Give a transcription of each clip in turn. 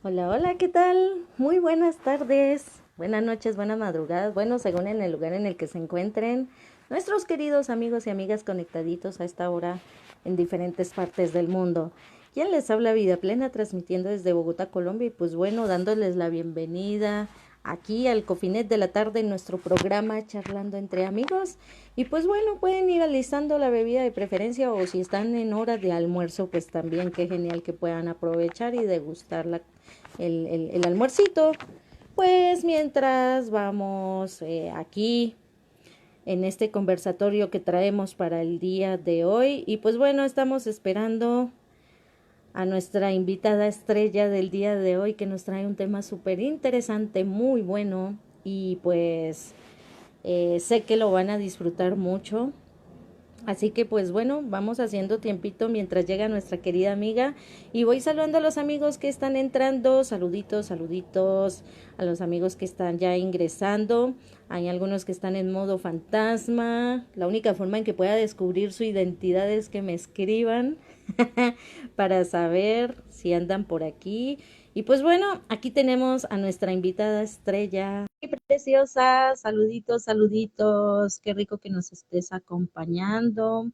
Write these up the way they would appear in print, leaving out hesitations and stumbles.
Hola, hola, ¿qué tal? Muy buenas tardes, buenas noches, buenas madrugadas, bueno, según en el lugar en el que se encuentren nuestros queridos amigos y amigas conectaditos a esta hora en diferentes partes del mundo. ¿Quién les habla? Vida Plena, transmitiendo desde Bogotá, Colombia, y pues bueno, dándoles la bienvenida aquí al Cofinet de la tarde en nuestro programa Charlando entre Amigos. Y pues bueno, pueden ir alistando la bebida de preferencia o si están en hora de almuerzo, pues también qué genial que puedan aprovechar y degustar el almuercito. Pues mientras vamos aquí en este conversatorio que traemos para el día de hoy. Y pues bueno, estamos esperando a nuestra invitada estrella del día de hoy que nos trae un tema súper interesante, muy bueno. Y pues sé que lo van a disfrutar mucho. Así que pues bueno, vamos haciendo tiempito mientras llega nuestra querida amiga y voy saludando a los amigos que están entrando, saluditos, saluditos a los amigos que están ya ingresando, hay algunos que están en modo fantasma, la única forma en que pueda descubrir su identidad es que me escriban para saber si andan por aquí. Y pues bueno, aquí tenemos a nuestra invitada estrella. Preciosa, saluditos, saluditos, qué rico que nos estés acompañando.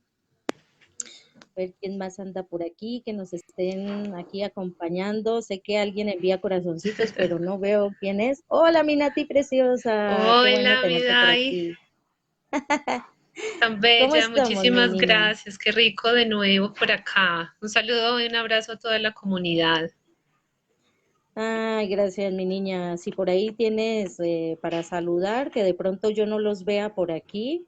A ver quién más anda por aquí, que nos estén aquí acompañando. Sé que alguien envía corazoncitos, pero no veo quién es. Hola, mi Nati preciosa, qué bueno Hola, tenerte por Vidai, aquí. tan ¿Cómo bella, estamos, mi muchísimas niña? gracias, qué rico de nuevo por acá. Un saludo y un abrazo a toda la comunidad. Ay, gracias, mi niña. Si por ahí tienes para saludar, que de pronto yo no los vea por aquí,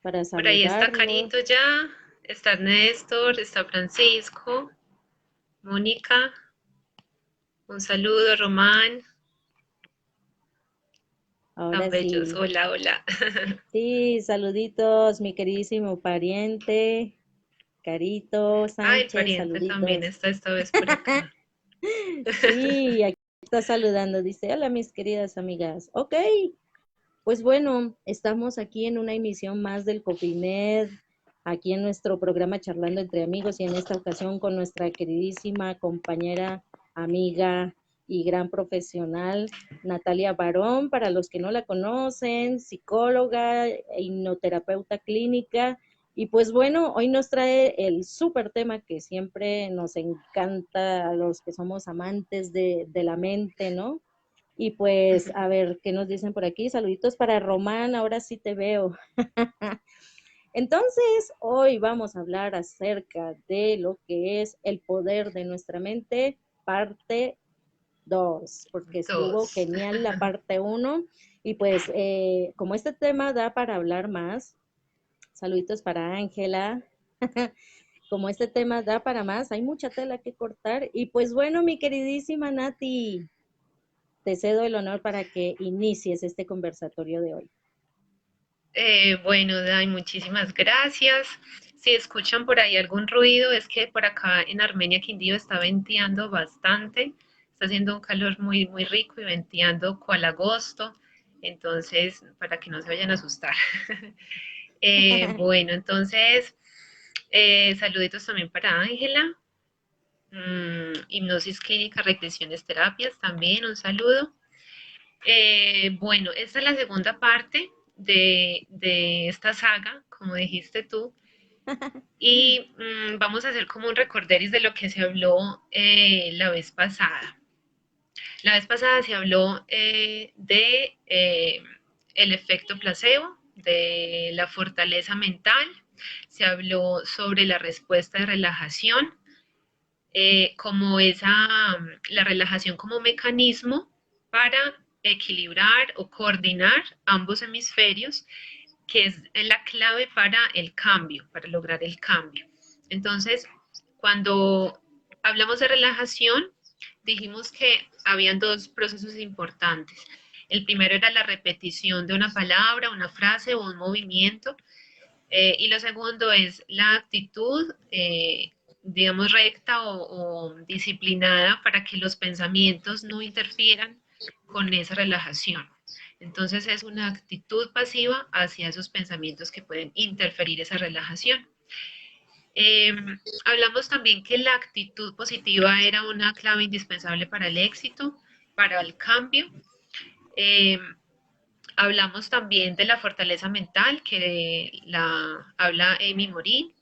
para Por ahí está saludarlos. Carito ya, está Néstor, está Francisco, Mónica, un saludo, Román, tan Ahora bellos. sí. Hola, hola. Sí, saluditos, mi queridísimo pariente, Carito Ay, Sánchez, pariente también saluditos. está esta vez por acá. Sí, aquí está saludando, dice, hola mis queridas amigas. Ok, pues bueno, estamos aquí en una emisión más del Cofinet, aquí en nuestro programa Charlando entre Amigos y en esta ocasión con nuestra queridísima compañera, amiga y gran profesional, Natalia Barón, para los que no la conocen, psicóloga, hipnoterapeuta clínica. Y pues bueno, hoy nos trae el súper tema que siempre nos encanta a los que somos amantes de la mente, ¿no? Y pues, a ver, ¿qué nos dicen por aquí? Saluditos para Román, ahora sí te veo. Entonces, hoy vamos a hablar acerca de lo que es el poder de nuestra mente, parte 2, porque estuvo Dos. genial la parte uno. Y pues, como este tema da para hablar más, saluditos para Ángela. Como este tema da para más, hay mucha tela que cortar. Y pues bueno, mi queridísima Nati, te cedo el honor para que inicies este conversatorio de hoy. Bueno, Dai, muchísimas gracias. Si escuchan por ahí algún ruido, es que por acá en Armenia, Quindío, está venteando bastante. Está haciendo un calor muy, muy rico y venteando cual agosto. Entonces, para que no se vayan a asustar. Bueno, entonces, saluditos también para Ángela. Hipnosis clínica, regresiones, terapias, también un saludo. Bueno, esta es la segunda parte de esta saga, como dijiste tú, y vamos a hacer como un recorderis de lo que se habló la vez pasada. La vez pasada se habló de el efecto placebo, de la fortaleza mental, se habló sobre la respuesta de relajación, como la relajación como mecanismo para equilibrar o coordinar ambos hemisferios, que es la clave para el cambio, para lograr el cambio. Entonces, cuando hablamos de relajación, dijimos que habían dos procesos importantes. El primero era la repetición de una palabra, una frase o un movimiento, y lo segundo es la actitud, digamos, recta o disciplinada para que los pensamientos no interfieran con esa relajación. Entonces es una actitud pasiva hacia esos pensamientos que pueden interferir esa relajación. Eh, Hablamos también que la actitud positiva era una clave indispensable para el éxito, para el cambio. Eh, Hablamos también de la fortaleza mental, que la habla Amy Morin,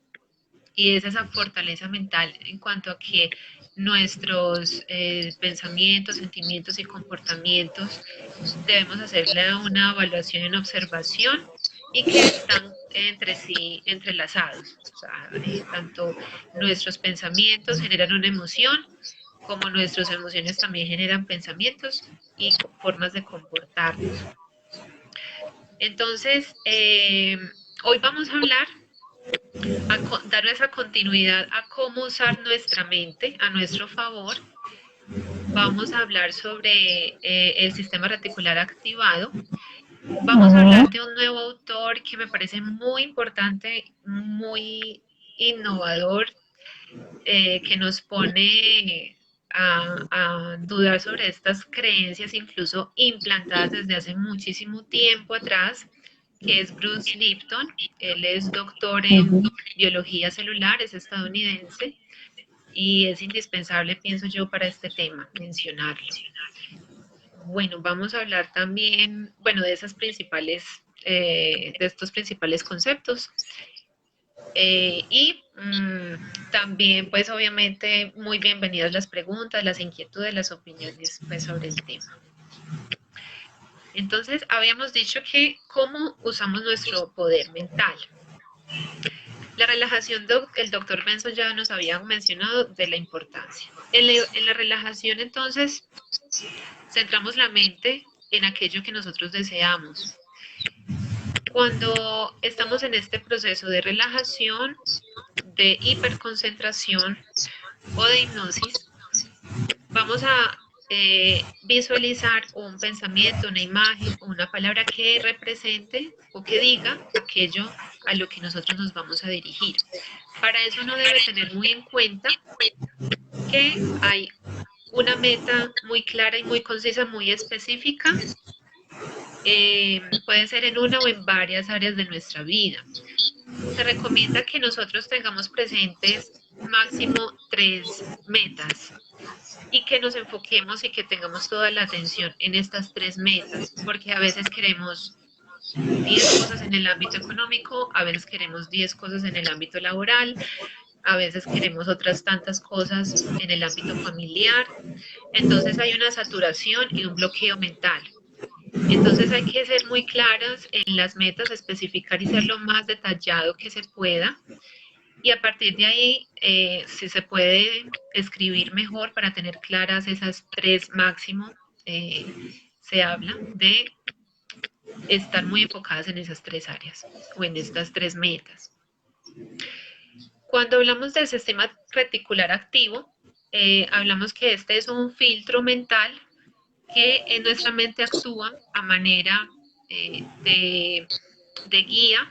y es esa fortaleza mental en cuanto a que nuestros pensamientos, sentimientos y comportamientos debemos hacerle una evaluación en observación y que están entre sí entrelazados. O sea, tanto nuestros pensamientos generan una emoción, como nuestras emociones también generan pensamientos y formas de comportarnos. Entonces, hoy vamos a hablar, dar esa continuidad a cómo usar nuestra mente a nuestro favor. Vamos a hablar sobre el sistema reticular activado. Vamos a hablar de un nuevo autor que me parece muy importante, muy innovador, que nos pone a dudar sobre estas creencias, incluso implantadas desde hace muchísimo tiempo atrás, que es Bruce Lipton. Él es doctor en biología celular, es estadounidense, y es indispensable, pienso yo, para este tema, mencionarlo. Bueno, vamos a hablar también, bueno, de esas principales, de estos principales conceptos. También, pues obviamente, muy bienvenidas las preguntas, las inquietudes, las opiniones pues, sobre el tema. Entonces, habíamos dicho que cómo usamos nuestro poder mental. La relajación, el doctor Benson ya nos había mencionado de la importancia. En la relajación, entonces, centramos la mente en aquello que nosotros deseamos. Cuando estamos en este proceso de relajación, de hiperconcentración o de hipnosis, vamos a visualizar un pensamiento, una imagen o una palabra que represente o que diga aquello a lo que nosotros nos vamos a dirigir. Para eso uno debe tener muy en cuenta que hay una meta muy clara y muy concisa, muy específica. Puede ser en una o en varias áreas de nuestra vida. Se recomienda que nosotros tengamos presentes máximo 3 metas y que nos enfoquemos y que tengamos toda la atención en estas 3 metas, porque a veces queremos 10 cosas en el ámbito económico, a veces queremos 10 cosas en el ámbito laboral, a veces queremos otras tantas cosas en el ámbito familiar. Entonces hay una saturación y un bloqueo mental. Entonces hay que ser muy claras en las metas, especificar y ser lo más detallado que se pueda. Y a partir de ahí, si se puede escribir mejor para tener claras esas 3 máximo, se habla de estar muy enfocadas en esas 3 áreas o en estas 3 metas. Cuando hablamos del sistema reticular activo, hablamos que este es un filtro mental que en nuestra mente actúa a manera de guía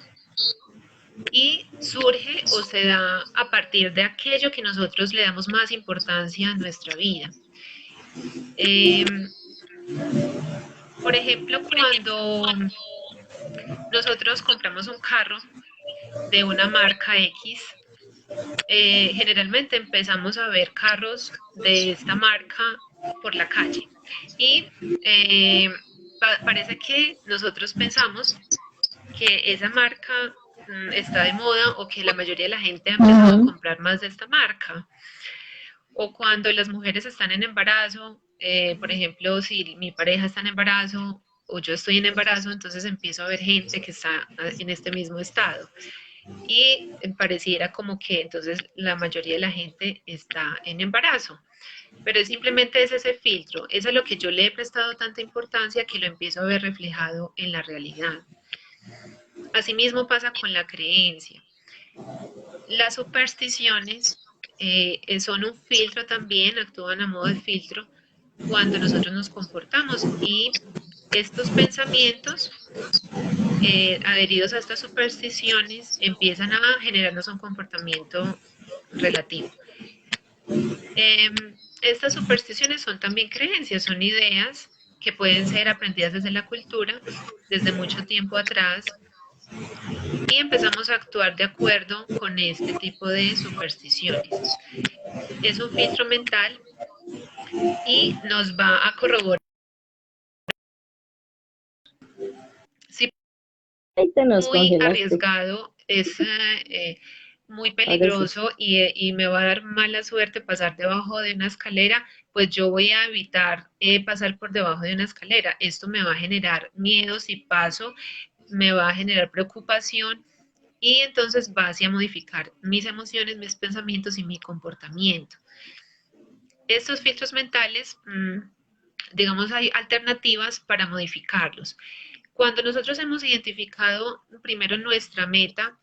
y surge o se da a partir de aquello que nosotros le damos más importancia en nuestra vida. Eh, por ejemplo, cuando nosotros compramos un carro de una marca X, generalmente empezamos a ver carros de esta marca por la calle y parece que nosotros pensamos que esa marca está de moda o que la mayoría de la gente ha empezado a comprar más de esta marca. O cuando las mujeres están en embarazo, por ejemplo, si mi pareja está en embarazo o yo estoy en embarazo, entonces empiezo a ver gente que está en este mismo estado. Y pareciera como que entonces la mayoría de la gente está en embarazo. Pero simplemente es ese filtro, es a lo que yo le he prestado tanta importancia que lo empiezo a ver reflejado en la realidad. Asimismo pasa con la creencia. Las supersticiones son un filtro también, actúan a modo de filtro cuando nosotros nos comportamos y estos pensamientos adheridos a estas supersticiones empiezan a generarnos un comportamiento relativo. Estas supersticiones son también creencias, son ideas que pueden ser aprendidas desde la cultura, desde mucho tiempo atrás, y empezamos a actuar de acuerdo con este tipo de supersticiones. Es un filtro mental y nos va a corroborar si Ahí te nos muy congelaste. arriesgado, es muy Ahora sí. peligroso y me va a dar mala suerte pasar debajo de una escalera, pues yo voy a evitar pasar por debajo de una escalera. Esto me va a generar miedo si paso, me va a generar preocupación y entonces va hacia modificar mis emociones, mis pensamientos y mi comportamiento. Estos filtros mentales, digamos, hay alternativas para modificarlos. Cuando nosotros hemos identificado primero nuestra meta,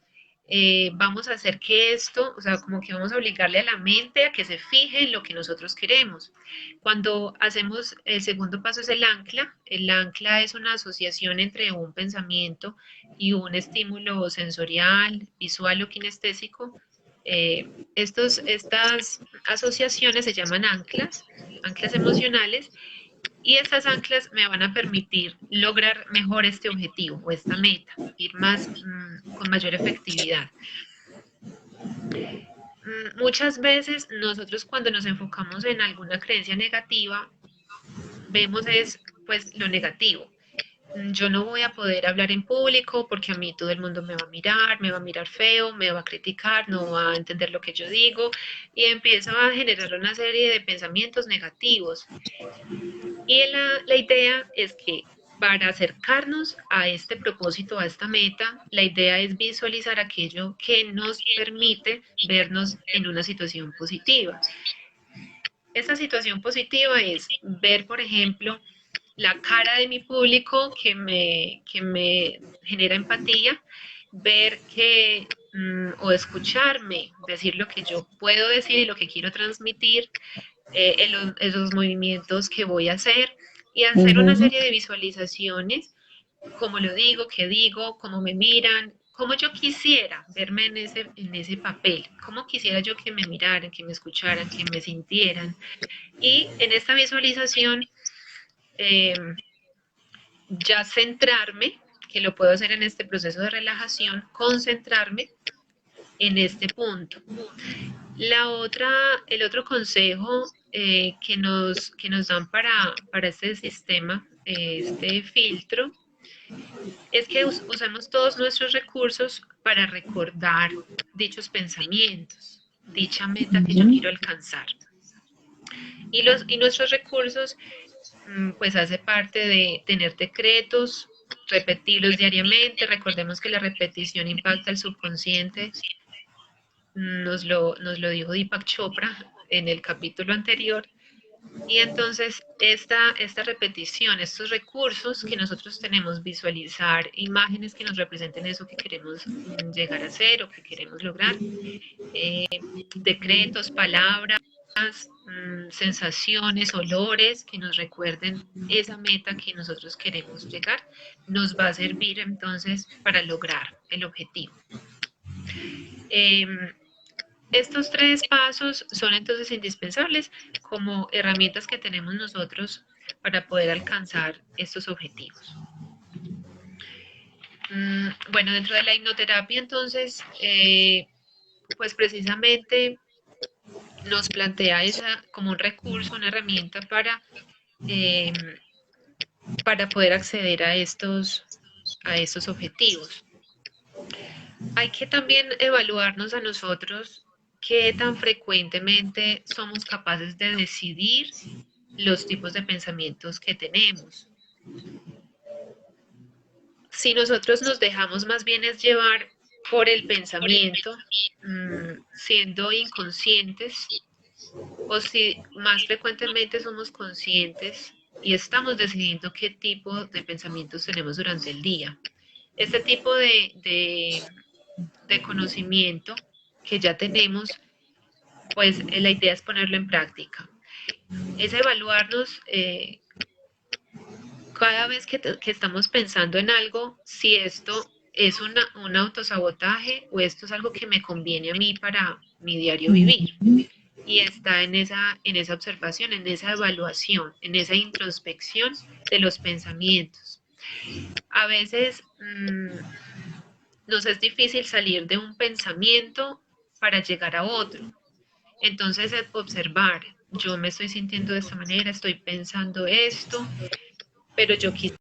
vamos a hacer que esto, o sea, como que vamos a obligarle a la mente a que se fije en lo que nosotros queremos. Cuando hacemos el segundo paso es el ancla es una asociación entre un pensamiento y un estímulo sensorial, visual o kinestésico. Estas asociaciones se llaman anclas, anclas emocionales, y estas anclas me van a permitir lograr mejor este objetivo o esta meta, ir más con mayor efectividad. Muchas veces nosotros cuando nos enfocamos en alguna creencia negativa, vemos es pues lo negativo. Yo no voy a poder hablar en público porque a mí todo el mundo me va a mirar feo, me va a criticar, no va a entender lo que yo digo y empieza a generar una serie de pensamientos negativos. Y la idea es que para acercarnos a este propósito, a esta meta, la idea es visualizar aquello que nos permite vernos en una situación positiva. Esta situación positiva es ver, por ejemplo, la cara de mi público que me genera empatía, ver que o escucharme, decir lo que yo puedo decir y lo que quiero transmitir, esos movimientos que voy a hacer y hacer una Ujú. serie de visualizaciones, como lo digo, cómo me miran, cómo yo quisiera verme en ese papel, cómo quisiera yo que me miraran, que me escucharan, que me sintieran. Y en esta visualización eh, ya centrarme, que lo puedo hacer en este proceso de relajación, concentrarme en este punto. El otro consejo que nos dan para este sistema, este filtro, es que usemos todos nuestros recursos para recordar dichos pensamientos, dicha meta que yo Ujú. quiero alcanzar. Y nuestros recursos, pues hace parte de tener decretos, repetirlos diariamente. Recordemos que la repetición impacta el subconsciente. Nos lo dijo Deepak Chopra en el capítulo anterior. Y entonces esta repetición, estos recursos que nosotros tenemos, visualizar imágenes que nos representen eso que queremos llegar a ser o que queremos lograr, decretos, palabras, sensaciones, olores que nos recuerden esa meta que nosotros queremos llegar, nos va a servir entonces para lograr el objetivo. Eh, estos tres pasos son entonces indispensables como herramientas que tenemos nosotros para poder alcanzar estos objetivos. Bueno, dentro de la hipnoterapia entonces, pues precisamente nos plantea esa como un recurso, una herramienta eh, para poder acceder a estos objetivos. Hay que también evaluarnos a nosotros qué tan frecuentemente somos capaces de decidir los tipos de pensamientos que tenemos. Si nosotros nos dejamos más bien es llevar por el pensamiento, siendo inconscientes, o si más frecuentemente somos conscientes y estamos decidiendo qué tipo de pensamientos tenemos durante el día. Este tipo de conocimiento que ya tenemos, pues la idea es ponerlo en práctica. Es evaluarnos cada vez que estamos pensando en algo, si esto es un autosabotaje o esto es algo que me conviene a mí para mi diario vivir. Y está en esa observación, en esa evaluación, en esa introspección de los pensamientos. A veces nos es difícil salir de un pensamiento para llegar a otro. Entonces, es observar, yo me estoy sintiendo de esta manera, estoy pensando esto, pero yo quisiera.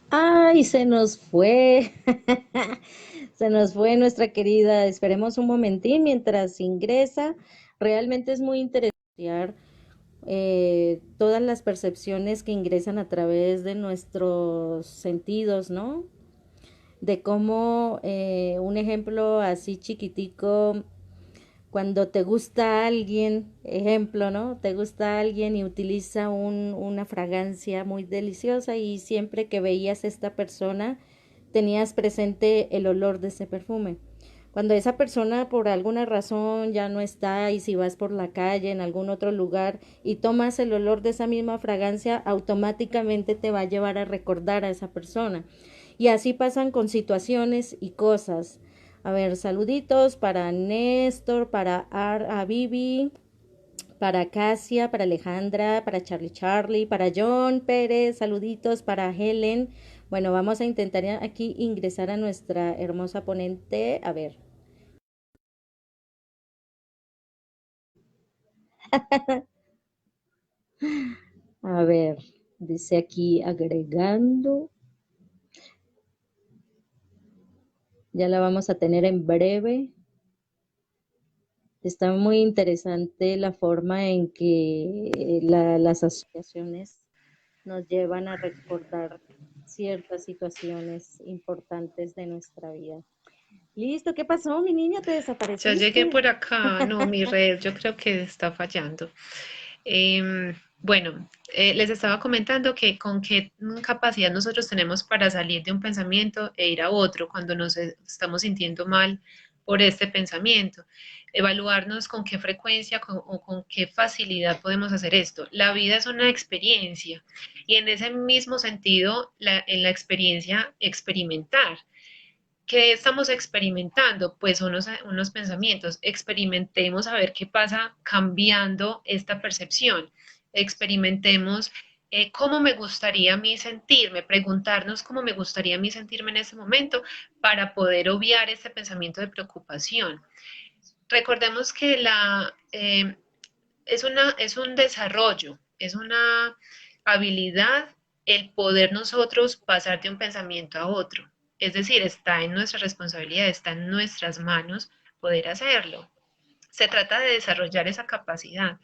¡Ay, se nos fue! Se nos fue nuestra querida. Esperemos un momentín mientras ingresa. Realmente es muy interesante todas las percepciones que ingresan a través de nuestros sentidos, ¿no? De cómo un ejemplo así chiquitico, cuando te gusta alguien, ejemplo, ¿no? Te gusta alguien y utiliza una fragancia muy deliciosa y siempre que veías a esta persona tenías presente el olor de ese perfume. Cuando esa persona por alguna razón ya no está y si vas por la calle en algún otro lugar y tomas el olor de esa misma fragancia, automáticamente te va a llevar a recordar a esa persona. Y así pasan con situaciones y cosas. A ver, saluditos para Néstor, para a Vivi, para Casia, para Alejandra, para Charlie, para John Pérez, saluditos para Helen. Bueno, vamos a intentar aquí ingresar a nuestra hermosa ponente. A ver, a ver, dice aquí agregando. Ya la vamos a tener en breve. Está muy interesante la forma en que las asociaciones nos llevan a recordar ciertas situaciones importantes de nuestra vida. Listo, ¿qué pasó, mi niña? ¿Te Ya llegué desapareciste? por acá, no, mi red yo creo que está fallando. Bueno, les estaba comentando que con qué capacidad nosotros tenemos para salir de un pensamiento e ir a otro cuando nos estamos sintiendo mal por este pensamiento. Evaluarnos con qué frecuencia o con qué facilidad podemos hacer esto. La vida es una experiencia y en ese mismo sentido, en la experiencia, experimentar. ¿Qué estamos experimentando? Pues unos pensamientos. Experimentemos a ver qué pasa cambiando esta percepción. Experimentemos cómo me gustaría a mí sentirme, preguntarnos cómo me gustaría a mí sentirme en ese momento para poder obviar este pensamiento de preocupación. Recordemos que es un desarrollo, es una habilidad el poder nosotros pasar de un pensamiento a otro. Es decir, está en nuestra responsabilidad, está en nuestras manos poder hacerlo. Se trata de desarrollar esa capacidad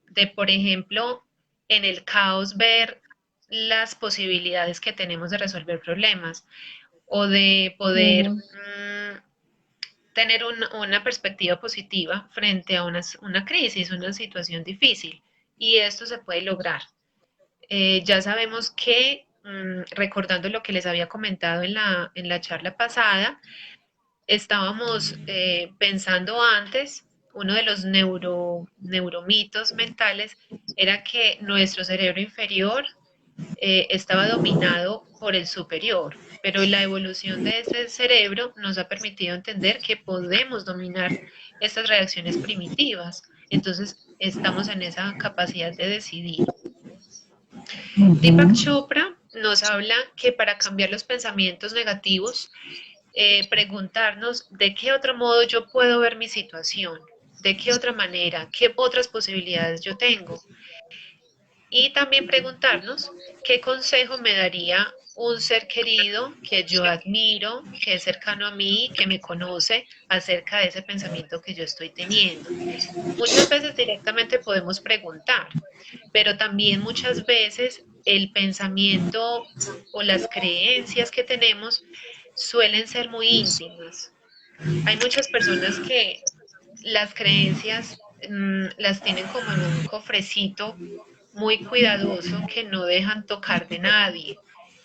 de, por ejemplo, en el caos ver las posibilidades que tenemos de resolver problemas o de poder Ujú. tener una perspectiva positiva frente a una crisis, una situación difícil. Y esto se puede lograr. Ya sabemos que, recordando lo que les había comentado en la charla pasada, estábamos pensando antes, uno de los neuromitos mentales era que nuestro cerebro inferior estaba dominado por el superior, pero la evolución de ese cerebro nos ha permitido entender que podemos dominar estas reacciones primitivas. Entonces, estamos en esa capacidad de decidir. Deepak Ujú. Chopra nos habla que para cambiar los pensamientos negativos, preguntarnos de qué otro modo yo puedo ver mi situación, de qué otra manera, qué otras posibilidades yo tengo. Y también preguntarnos qué consejo me daría un ser querido que yo admiro, que es cercano a mí, que me conoce acerca de ese pensamiento que yo estoy teniendo. Muchas veces directamente podemos preguntar, pero también muchas veces el pensamiento o las creencias que tenemos suelen ser muy íntimas. Hay muchas personas que las creencias las tienen como en un cofrecito muy cuidadoso que no dejan tocar de nadie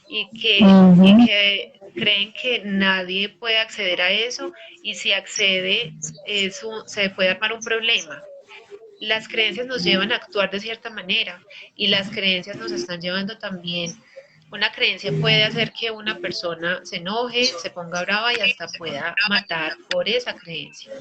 y Ujú. que creen que nadie puede acceder a eso y si accede eso, se puede armar un problema. Las creencias nos llevan a actuar de cierta manera y las creencias nos están llevando también. Una creencia puede hacer que una persona se enoje, se ponga brava y hasta pueda matar por esa creencia.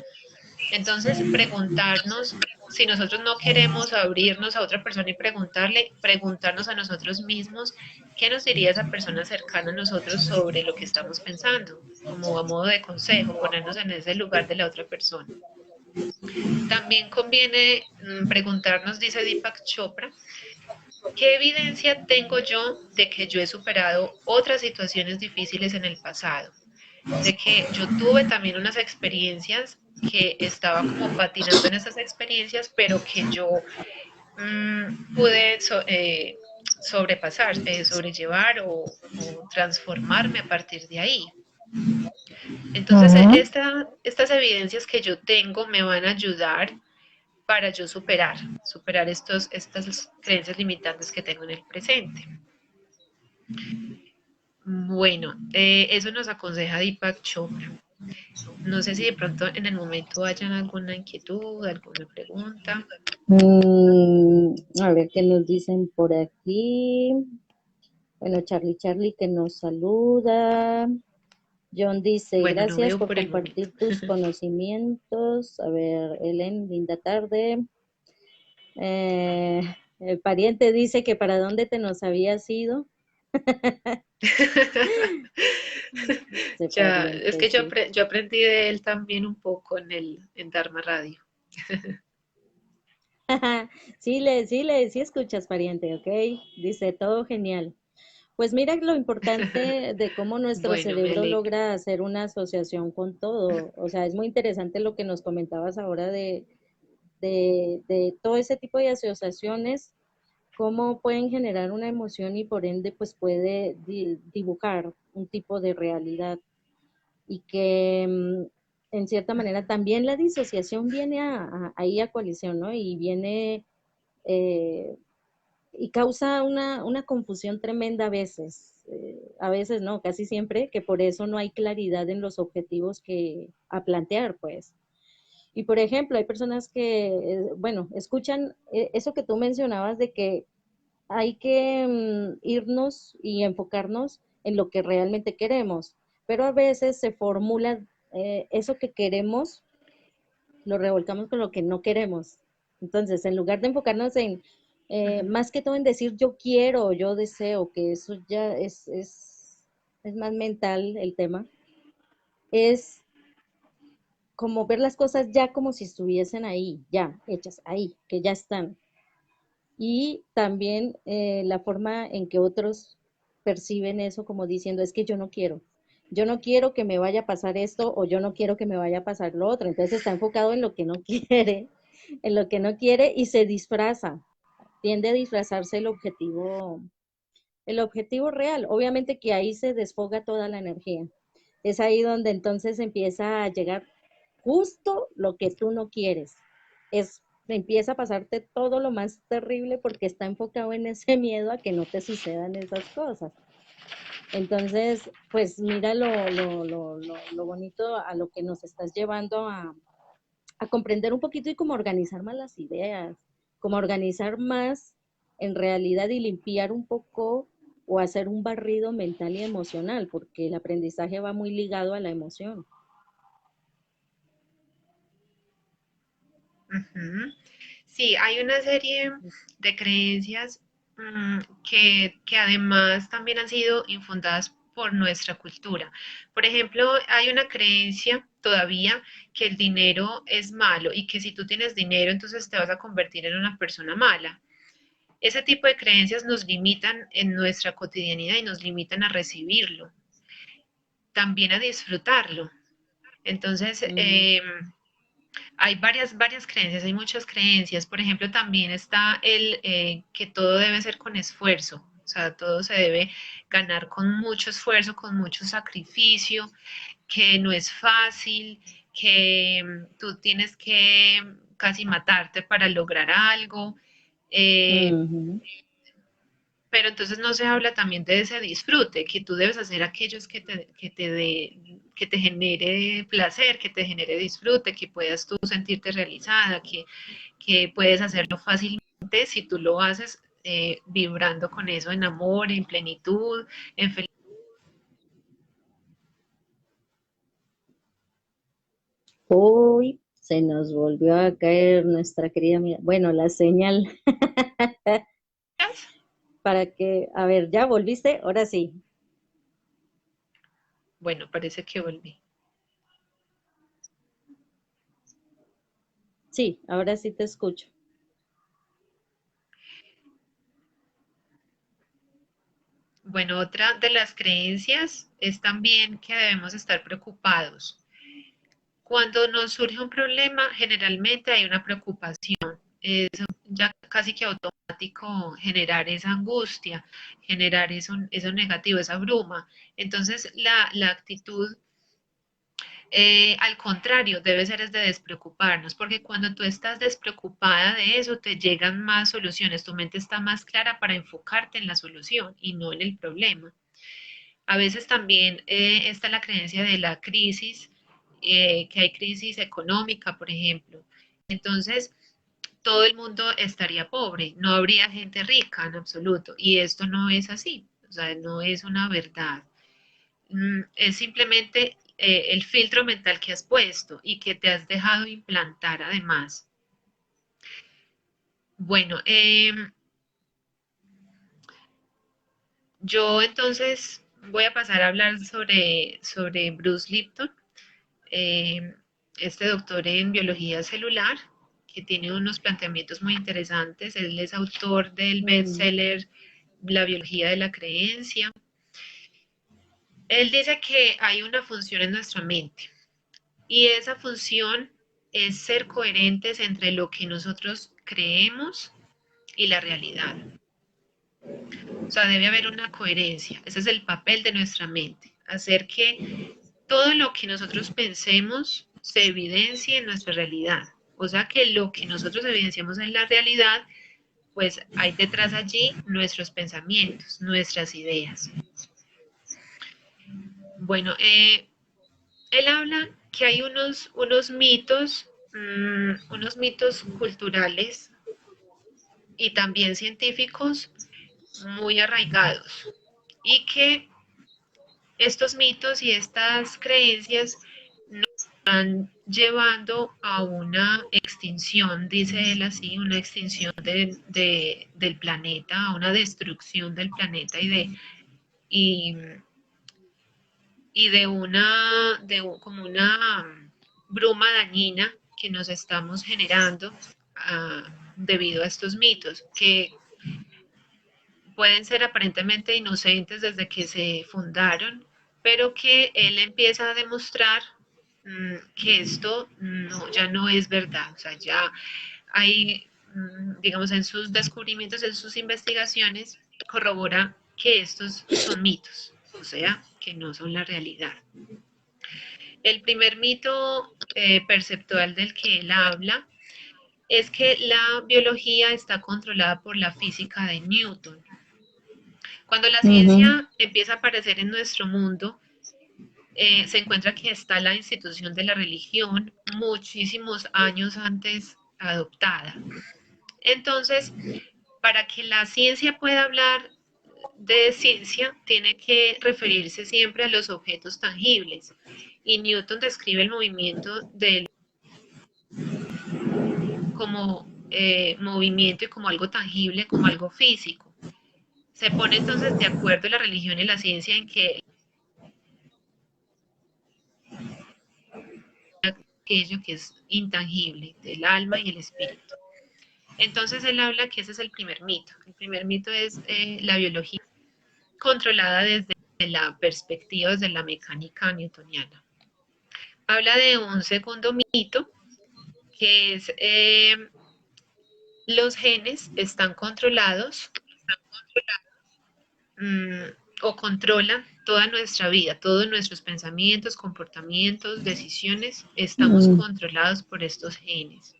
Entonces, preguntarnos si nosotros no queremos abrirnos a otra persona y preguntarle, preguntarnos a nosotros mismos qué nos diría esa persona cercana a nosotros sobre lo que estamos pensando, como a modo de consejo, ponernos en ese lugar de la otra persona. También conviene preguntarnos, dice Deepak Chopra, ¿qué evidencia tengo yo de que yo he superado otras situaciones difíciles en el pasado? De que yo tuve también unas experiencias que estaba como patinando en esas experiencias, pero que yo pude sobrepasar, sobrellevar o transformarme a partir de ahí. Entonces, Ujú. estas evidencias que yo tengo me van a ayudar para yo superar estas creencias limitantes que tengo en el presente. Bueno, eso nos aconseja Deepak Chopra. No sé si de pronto en el momento hayan alguna inquietud, alguna pregunta. A ver qué nos dicen por aquí. Bueno, Charlie que nos saluda. John dice, Bueno, no gracias veo por por el momento. compartir tus conocimientos. A ver, Ellen, linda tarde. Eh, el pariente dice que para dónde te nos habías ido. Ese Ya, es pariente, que sí. yo aprendí de él también un poco en Dharma Radio. Sí escuchas, pariente, ¿ok? Dice, todo genial. Pues mira lo importante de cómo nuestro Bueno, me cerebro alegra. logra hacer una asociación con todo. O sea, es muy interesante lo que nos comentabas ahora de todo ese tipo de asociaciones, cómo pueden generar una emoción y por ende pues puede dibujar un tipo de realidad y que en cierta manera también la disociación viene ahí a colisión, ¿no? Y viene eh, y causa una confusión tremenda a veces no, casi siempre, que por eso no hay claridad en los objetivos que a plantear, pues. Y por ejemplo, hay personas que, bueno, escuchan eso que tú mencionabas de que hay que irnos y enfocarnos en lo que realmente queremos, pero a veces se formula eso que queremos, lo revolcamos con lo que no queremos. Entonces, en lugar de enfocarnos en, más que todo en decir yo quiero, yo deseo, que eso ya es más mental el tema, es como ver las cosas ya como si estuviesen ahí, ya hechas ahí, que ya están. Y también la forma en que otros perciben eso como diciendo, es que yo no quiero que me vaya a pasar esto o yo no quiero que me vaya a pasar lo otro. Entonces está enfocado en lo que no quiere, en lo que no quiere y se disfraza, tiende a disfrazarse el objetivo real. Obviamente que ahí se desfoga toda la energía. Es ahí donde entonces empieza a llegar justo lo que tú no quieres. Empieza a pasarte todo lo más terrible porque está enfocado en ese miedo a que no te sucedan esas cosas. Entonces, pues mira lo bonito a lo que nos estás llevando a comprender un poquito y cómo organizar más las ideas, cómo organizar más en realidad y limpiar un poco o hacer un barrido mental y emocional, porque el aprendizaje va muy ligado a la emoción. Ujú. Sí, hay una serie de creencias que además también han sido infundadas por nuestra cultura. Por ejemplo, hay una creencia todavía que el dinero es malo y que si tú tienes dinero, entonces te vas a convertir en una persona mala. Ese tipo de creencias nos limitan en nuestra cotidianidad y nos limitan a recibirlo, también a disfrutarlo. Entonces, Ujú. hay varias creencias, hay muchas creencias. Por ejemplo, también está el que todo debe ser con esfuerzo. O sea, todo se debe ganar con mucho esfuerzo, con mucho sacrificio, que no es fácil, que tú tienes que casi matarte para lograr algo. Eh, Ujú. pero entonces no se habla también de ese disfrute, que tú debes hacer aquellos que te genere placer, que te genere disfrute, que puedas tú sentirte realizada, que puedes hacerlo fácilmente si tú lo haces vibrando con eso en amor, en plenitud, en felicidad. Uy, Se nos volvió a caer nuestra querida amiga. Bueno, la señal para que, a ver, ¿ya volviste? Ahora sí. Bueno, parece que volví. Sí, ahora sí te escucho. Bueno, otra de las creencias es también que debemos estar preocupados. Cuando nos surge un problema, generalmente hay una preocupación. Es ya casi que automático generar esa angustia, generar eso negativo, esa bruma. Entonces, la actitud, al contrario, debe ser es de despreocuparnos, porque cuando tú estás despreocupada de eso, te llegan más soluciones, tu mente está más clara para enfocarte en la solución y no en el problema. A veces también está la creencia de la crisis, que hay crisis económica, por ejemplo. Entonces, todo el mundo estaría pobre, no habría gente rica en absoluto. Y esto no es así, o sea, no es una verdad. Es simplemente el filtro mental que has puesto y que te has dejado implantar además. Bueno, yo entonces voy a pasar a hablar sobre Bruce Lipton, eh, este doctor en biología celular, que tiene unos planteamientos muy interesantes. Él es autor del Mm, bestseller La biología de la creencia. Él dice que hay una función en nuestra mente y esa función es ser coherentes entre lo que nosotros creemos y la realidad. O sea, debe haber una coherencia. Ese es el papel de nuestra mente. Hacer que todo lo que nosotros pensemos se evidencie en nuestra realidad. O sea, que lo que nosotros evidenciamos en la realidad, pues hay detrás allí nuestros pensamientos, nuestras ideas. Bueno, él habla que hay unos mitos culturales y también científicos muy arraigados y que estos mitos y estas creencias nos están llevando a una extinción, dice él así, una extinción del planeta, a una destrucción del planeta y, y de como una bruma dañina que nos estamos generando debido a estos mitos, que pueden ser aparentemente inocentes desde que se fundaron, pero que él empieza a demostrar que esto no, ya no es verdad, o sea, ya hay, digamos, en sus descubrimientos, en sus investigaciones, corrobora que estos son mitos, o sea, que no son la realidad. El primer mito perceptual del que él habla es que la biología está controlada por la física de Newton. Cuando la ujú. ciencia empieza a aparecer en nuestro mundo, se encuentra que está la institución de la religión muchísimos años antes adoptada. Entonces, para que la ciencia pueda hablar de ciencia, tiene que referirse siempre a los objetos tangibles. Y Newton describe el movimiento del como movimiento y como algo tangible, como algo físico. Se pone entonces de acuerdo la religión y la ciencia en que aquello que es intangible del alma y el espíritu. Entonces él habla que ese es el primer mito. El primer mito es la biología controlada desde la perspectiva, desde la mecánica newtoniana. Habla de un segundo mito que es los genes están controlados mmm, o controlan toda nuestra vida, todos nuestros pensamientos, comportamientos, decisiones, estamos Mm, controlados por estos genes.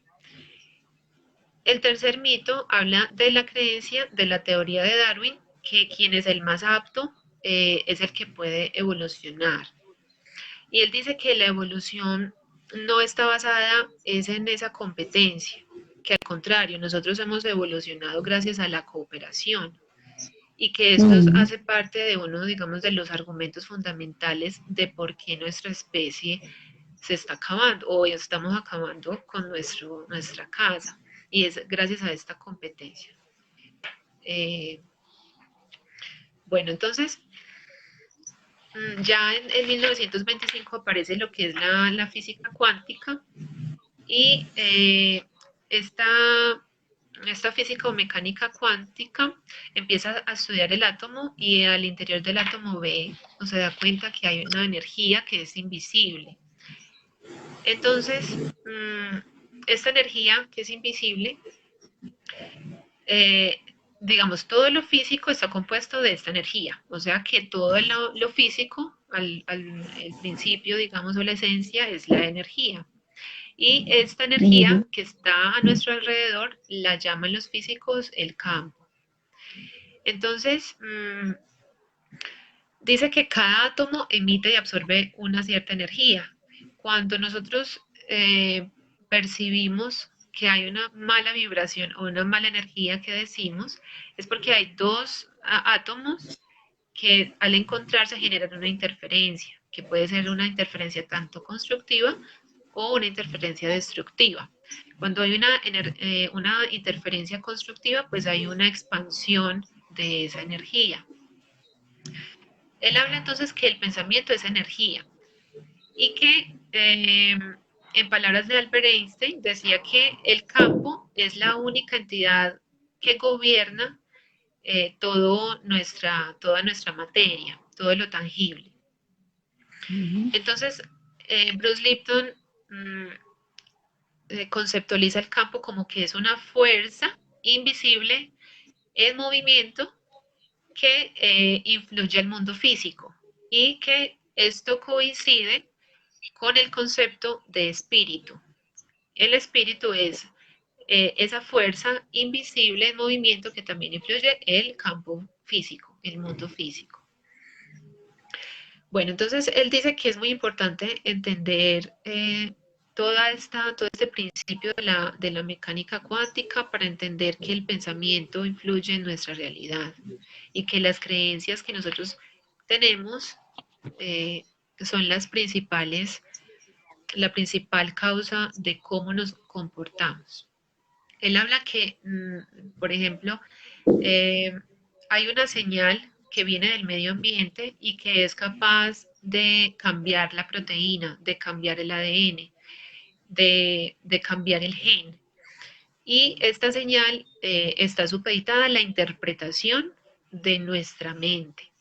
El tercer mito habla de la creencia de la teoría de Darwin, que quien es el más apto es el que puede evolucionar. Y él dice que la evolución no está basada es en esa competencia, que al contrario, nosotros hemos evolucionado gracias a la cooperación y que esto mm, hace parte de uno, digamos, de los argumentos fundamentales de por qué nuestra especie se está acabando o estamos acabando con nuestra casa. Y es gracias a esta competencia. Eh, bueno, entonces, ya en 1925 aparece lo que es la física cuántica y esta, esta física o mecánica cuántica empieza a estudiar el átomo y al interior del átomo ve o se da cuenta que hay una energía que es invisible. Entonces, esta energía que es invisible, eh, digamos, todo lo físico está compuesto de esta energía, o sea que todo lo físico, el principio, digamos, o la esencia es la energía. Y esta energía que está a nuestro alrededor la llaman los físicos el campo. Entonces, dice que cada átomo emite y absorbe una cierta energía. Cuando nosotros percibimos que hay una mala vibración o una mala energía que decimos, es porque hay dos átomos que al encontrarse generan una interferencia, que puede ser una interferencia tanto constructiva o una interferencia destructiva. Cuando hay una interferencia constructiva, pues hay una expansión de esa energía. Él habla entonces que el pensamiento es energía y que, en palabras de Albert Einstein, decía que el campo es la única entidad que gobierna toda nuestra materia, todo lo tangible. Entonces, Bruce Lipton mmm, conceptualiza el campo como que es una fuerza invisible en movimiento que influye al mundo físico y que esto coincide con el concepto de espíritu. El espíritu es esa fuerza invisible en movimiento que también influye el campo físico, el mundo físico. Bueno, entonces él dice que es muy importante entender todo este principio de la mecánica cuántica para entender que el pensamiento influye en nuestra realidad y que las creencias que nosotros tenemos son la principal causa de cómo nos comportamos. Él habla que, por ejemplo, eh, hay una señal que viene del medio ambiente y que es capaz de cambiar la proteína, de cambiar el ADN, de cambiar el gen. Y esta señal está supeditada a la interpretación de nuestra mente.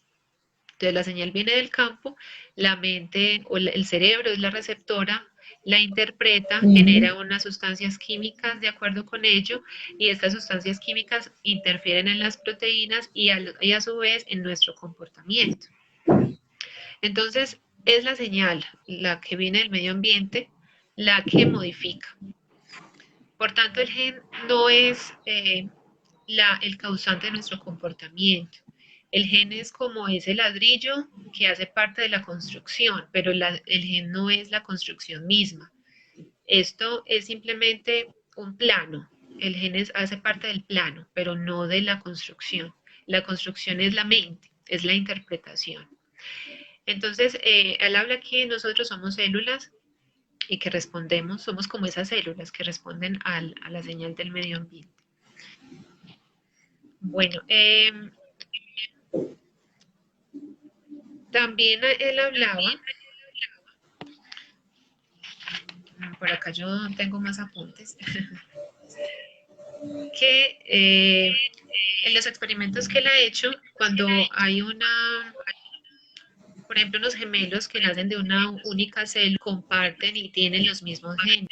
Entonces la señal viene del campo, la mente o el cerebro es la receptora, la interpreta, genera unas sustancias químicas de acuerdo con ello y estas sustancias químicas interfieren en las proteínas y a su vez en nuestro comportamiento. Entonces es la señal, la que viene del medio ambiente, la que modifica. Por tanto, el gen no es el causante de nuestro comportamiento. El gen es como ese ladrillo que hace parte de la construcción, pero el gen no es la construcción misma. Esto es simplemente un plano. El gen hace parte del plano, pero no de la construcción. La construcción es la mente, es la interpretación. Entonces, él habla que nosotros somos células y que respondemos, somos como esas células que responden a la señal del medio ambiente. Bueno, también él hablaba, por acá yo tengo más apuntes, que en los experimentos que él ha hecho, cuando hay por ejemplo, los gemelos que nacen de una única célula comparten y tienen los mismos genes,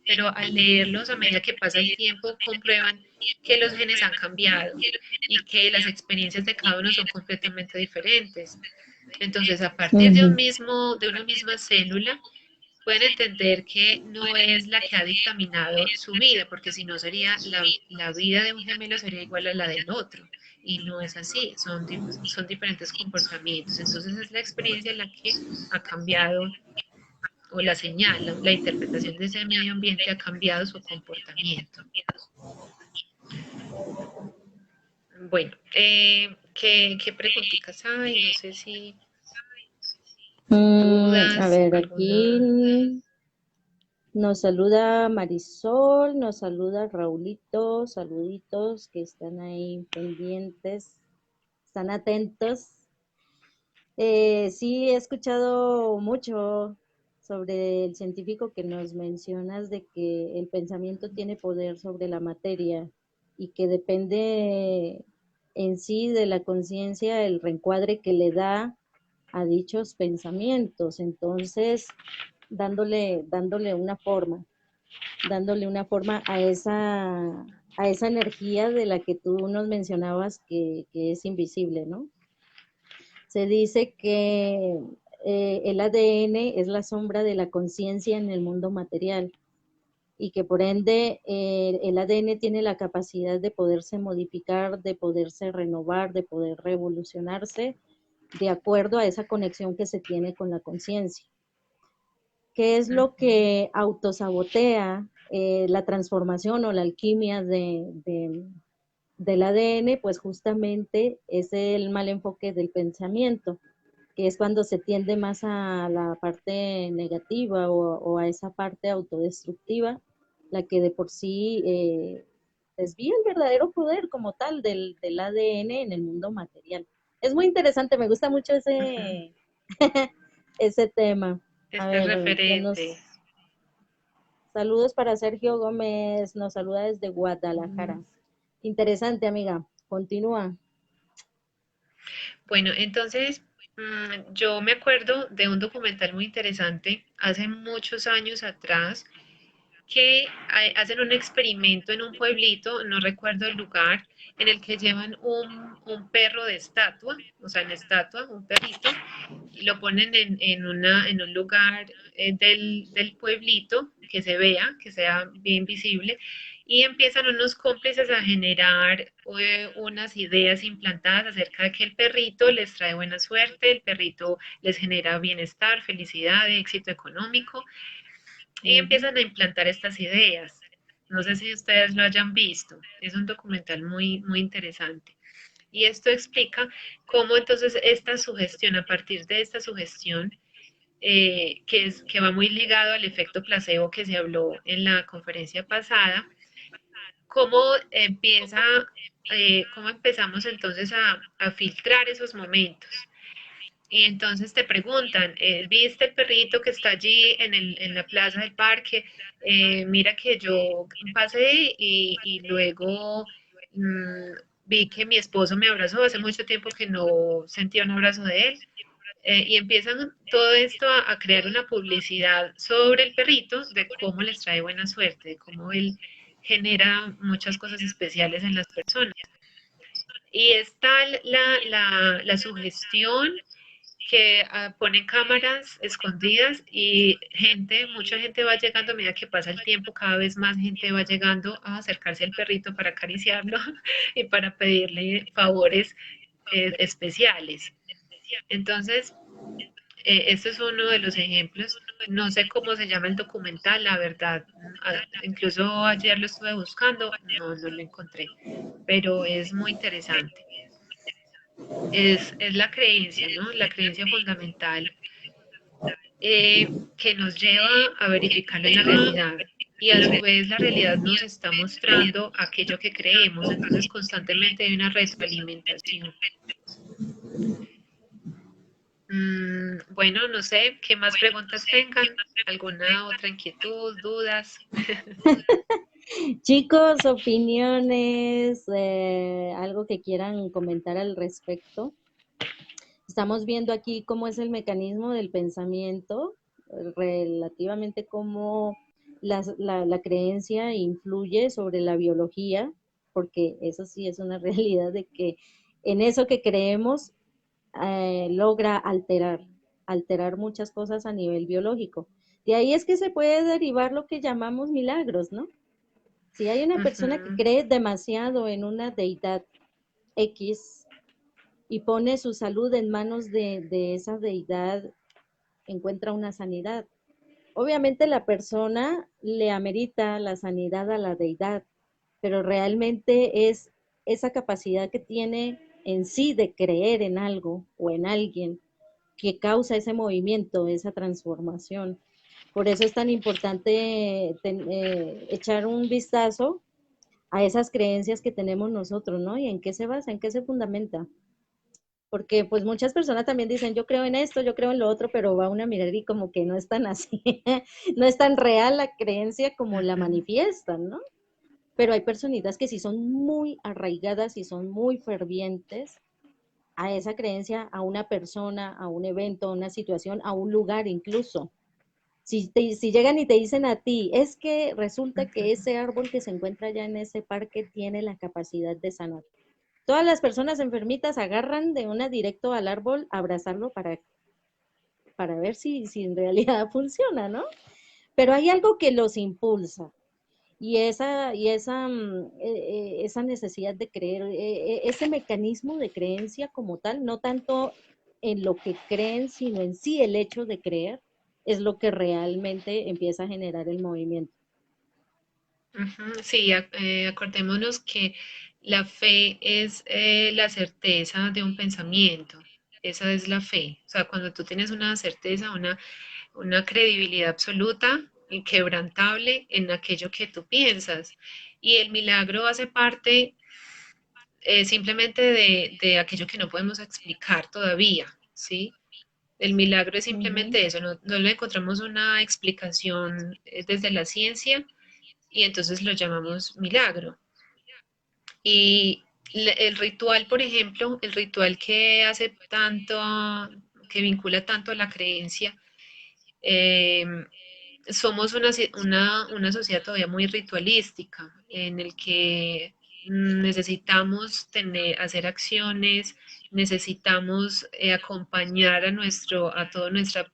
pero al leerlos a medida que pasa el tiempo comprueban que los genes han cambiado y que las experiencias de cada uno son completamente diferentes. Entonces, a partir de una misma célula, pueden entender que no es la que ha dictaminado su vida, porque si no sería la vida de un gemelo sería igual a la del otro. Y no es así, son diferentes comportamientos. Entonces es la experiencia la que ha cambiado, o la señal, la interpretación de ese medio ambiente ha cambiado su comportamiento. Bueno, ¿qué preguntitas hay? No sé si... A ¿Dudas? ver, aquí ¿Alguna? nos saluda Marisol, nos saluda Raulito, saluditos que están ahí pendientes, están atentos. Sí, he escuchado mucho sobre el científico que nos mencionas de que el pensamiento tiene poder sobre la materia y que depende en sí de la conciencia el reencuadre que le da a dichos pensamientos. Entonces, dándole una forma a esa energía de la que tú nos mencionabas que es invisible, ¿no? Se dice que el ADN es la sombra de la conciencia en el mundo material y que por ende el ADN tiene la capacidad de poderse modificar, de poderse renovar, de poder revolucionarse de acuerdo a esa conexión que se tiene con la conciencia. ¿Qué es lo Ujú. que autosabotea la transformación o la alquimia del ADN? Pues justamente es el mal enfoque del pensamiento, que es cuando se tiende más a la parte negativa o a esa parte autodestructiva, la que de por sí desvía el verdadero poder como tal del ADN en el mundo material. Es muy interesante, me gusta mucho Ujú. ese tema. A Este ver, ya referente. nos saludos para Sergio Gómez, nos saluda desde Mm. Guadalajara. Interesante, amiga. Continúa. Bueno, entonces yo me acuerdo de un documental muy interesante hace muchos años atrás que hacen un experimento en un pueblito, no recuerdo el lugar, en el que llevan un perro de estatua, o sea, en estatua, un perrito, y lo ponen en un lugar del pueblito que se vea, que sea bien visible, y empiezan unos cómplices a generar unas ideas implantadas acerca de que el perrito les trae buena suerte, el perrito les genera bienestar, felicidad, éxito económico, y Uh -huh. empiezan a implantar estas ideas. No sé si ustedes lo hayan visto, es un documental muy, muy interesante. Y esto explica cómo entonces esta sugestión, a partir de esta sugestión, que va muy ligado al efecto placebo que se habló en la conferencia pasada, cómo empieza, cómo empezamos entonces a filtrar esos momentos. Y entonces te preguntan, ¿viste el perrito que está allí en la plaza del parque? Mira que yo pasé y luego mm, vi que mi esposo me abrazó, hace mucho tiempo que no sentía un abrazo de él. Y empiezan todo esto a crear una publicidad sobre el perrito, de cómo les trae buena suerte, de cómo él genera muchas cosas especiales en las personas. Y está la sugestión que ponen cámaras escondidas y gente, mucha gente va llegando a medida que pasa el tiempo, cada vez más gente va llegando a acercarse al perrito para acariciarlo y para pedirle favores especiales. Entonces, este es uno de los ejemplos. No sé cómo se llama el documental, la verdad. Incluso ayer lo estuve buscando, no lo encontré, pero es muy interesante. Es la creencia, ¿no? La creencia fundamental que nos lleva a verificarlo en la realidad. Y a su vez la realidad nos está mostrando aquello que creemos, entonces constantemente hay una retroalimentación. Bueno, no sé, ¿qué más preguntas tengan? ¿Alguna otra inquietud, dudas? Chicos, opiniones, algo que quieran comentar al respecto. Estamos viendo aquí cómo es el mecanismo del pensamiento, relativamente cómo la creencia influye sobre la biología, porque eso sí es una realidad de que en eso que creemos logra alterar muchas cosas a nivel biológico. De ahí es que se puede derivar lo que llamamos milagros, ¿no? Si hay una persona que Ujú. cree demasiado en una deidad X y pone su salud en manos de esa deidad, encuentra una sanidad. Obviamente la persona le amerita la sanidad a la deidad, pero realmente es esa capacidad que tiene en sí de creer en algo o en alguien que causa ese movimiento, esa transformación. Por eso es tan importante echar un vistazo a esas creencias que tenemos nosotros, ¿no? Y en qué se basa, en qué se fundamenta. Porque pues muchas personas también dicen, yo creo en esto, yo creo en lo otro, pero va uno a mirar y como que no es tan así, no es tan real la creencia como la Ujú. manifiestan, ¿no? Pero hay personitas que sí son muy arraigadas y son muy fervientes a esa creencia, a una persona, a un evento, a una situación, a un lugar incluso. Si llegan y te dicen a ti, es que resulta que ese árbol que se encuentra allá en ese parque tiene la capacidad de sanar. Todas las personas enfermitas agarran de una directo al árbol a abrazarlo para ver si en realidad funciona, ¿no? Pero hay algo que los impulsa esa necesidad de creer, ese mecanismo de creencia como tal, no tanto en lo que creen, sino en sí el hecho de creer, es lo que realmente empieza a generar el movimiento. Ujú. Sí, acordémonos que la fe es la certeza de un pensamiento. Esa es la fe. O sea, cuando tú tienes una certeza, una credibilidad absoluta, inquebrantable en aquello que tú piensas. Y el milagro hace parte simplemente de aquello que no podemos explicar todavía, ¿sí? El milagro es Ujú. simplemente eso, no le encontramos una explicación desde la ciencia y entonces lo llamamos milagro. Y el ritual, por ejemplo, el ritual que hace tanto, que vincula tanto a la creencia, eh, somos una sociedad todavía muy ritualística, en el que necesitamos hacer acciones, necesitamos acompañar a todo nuestro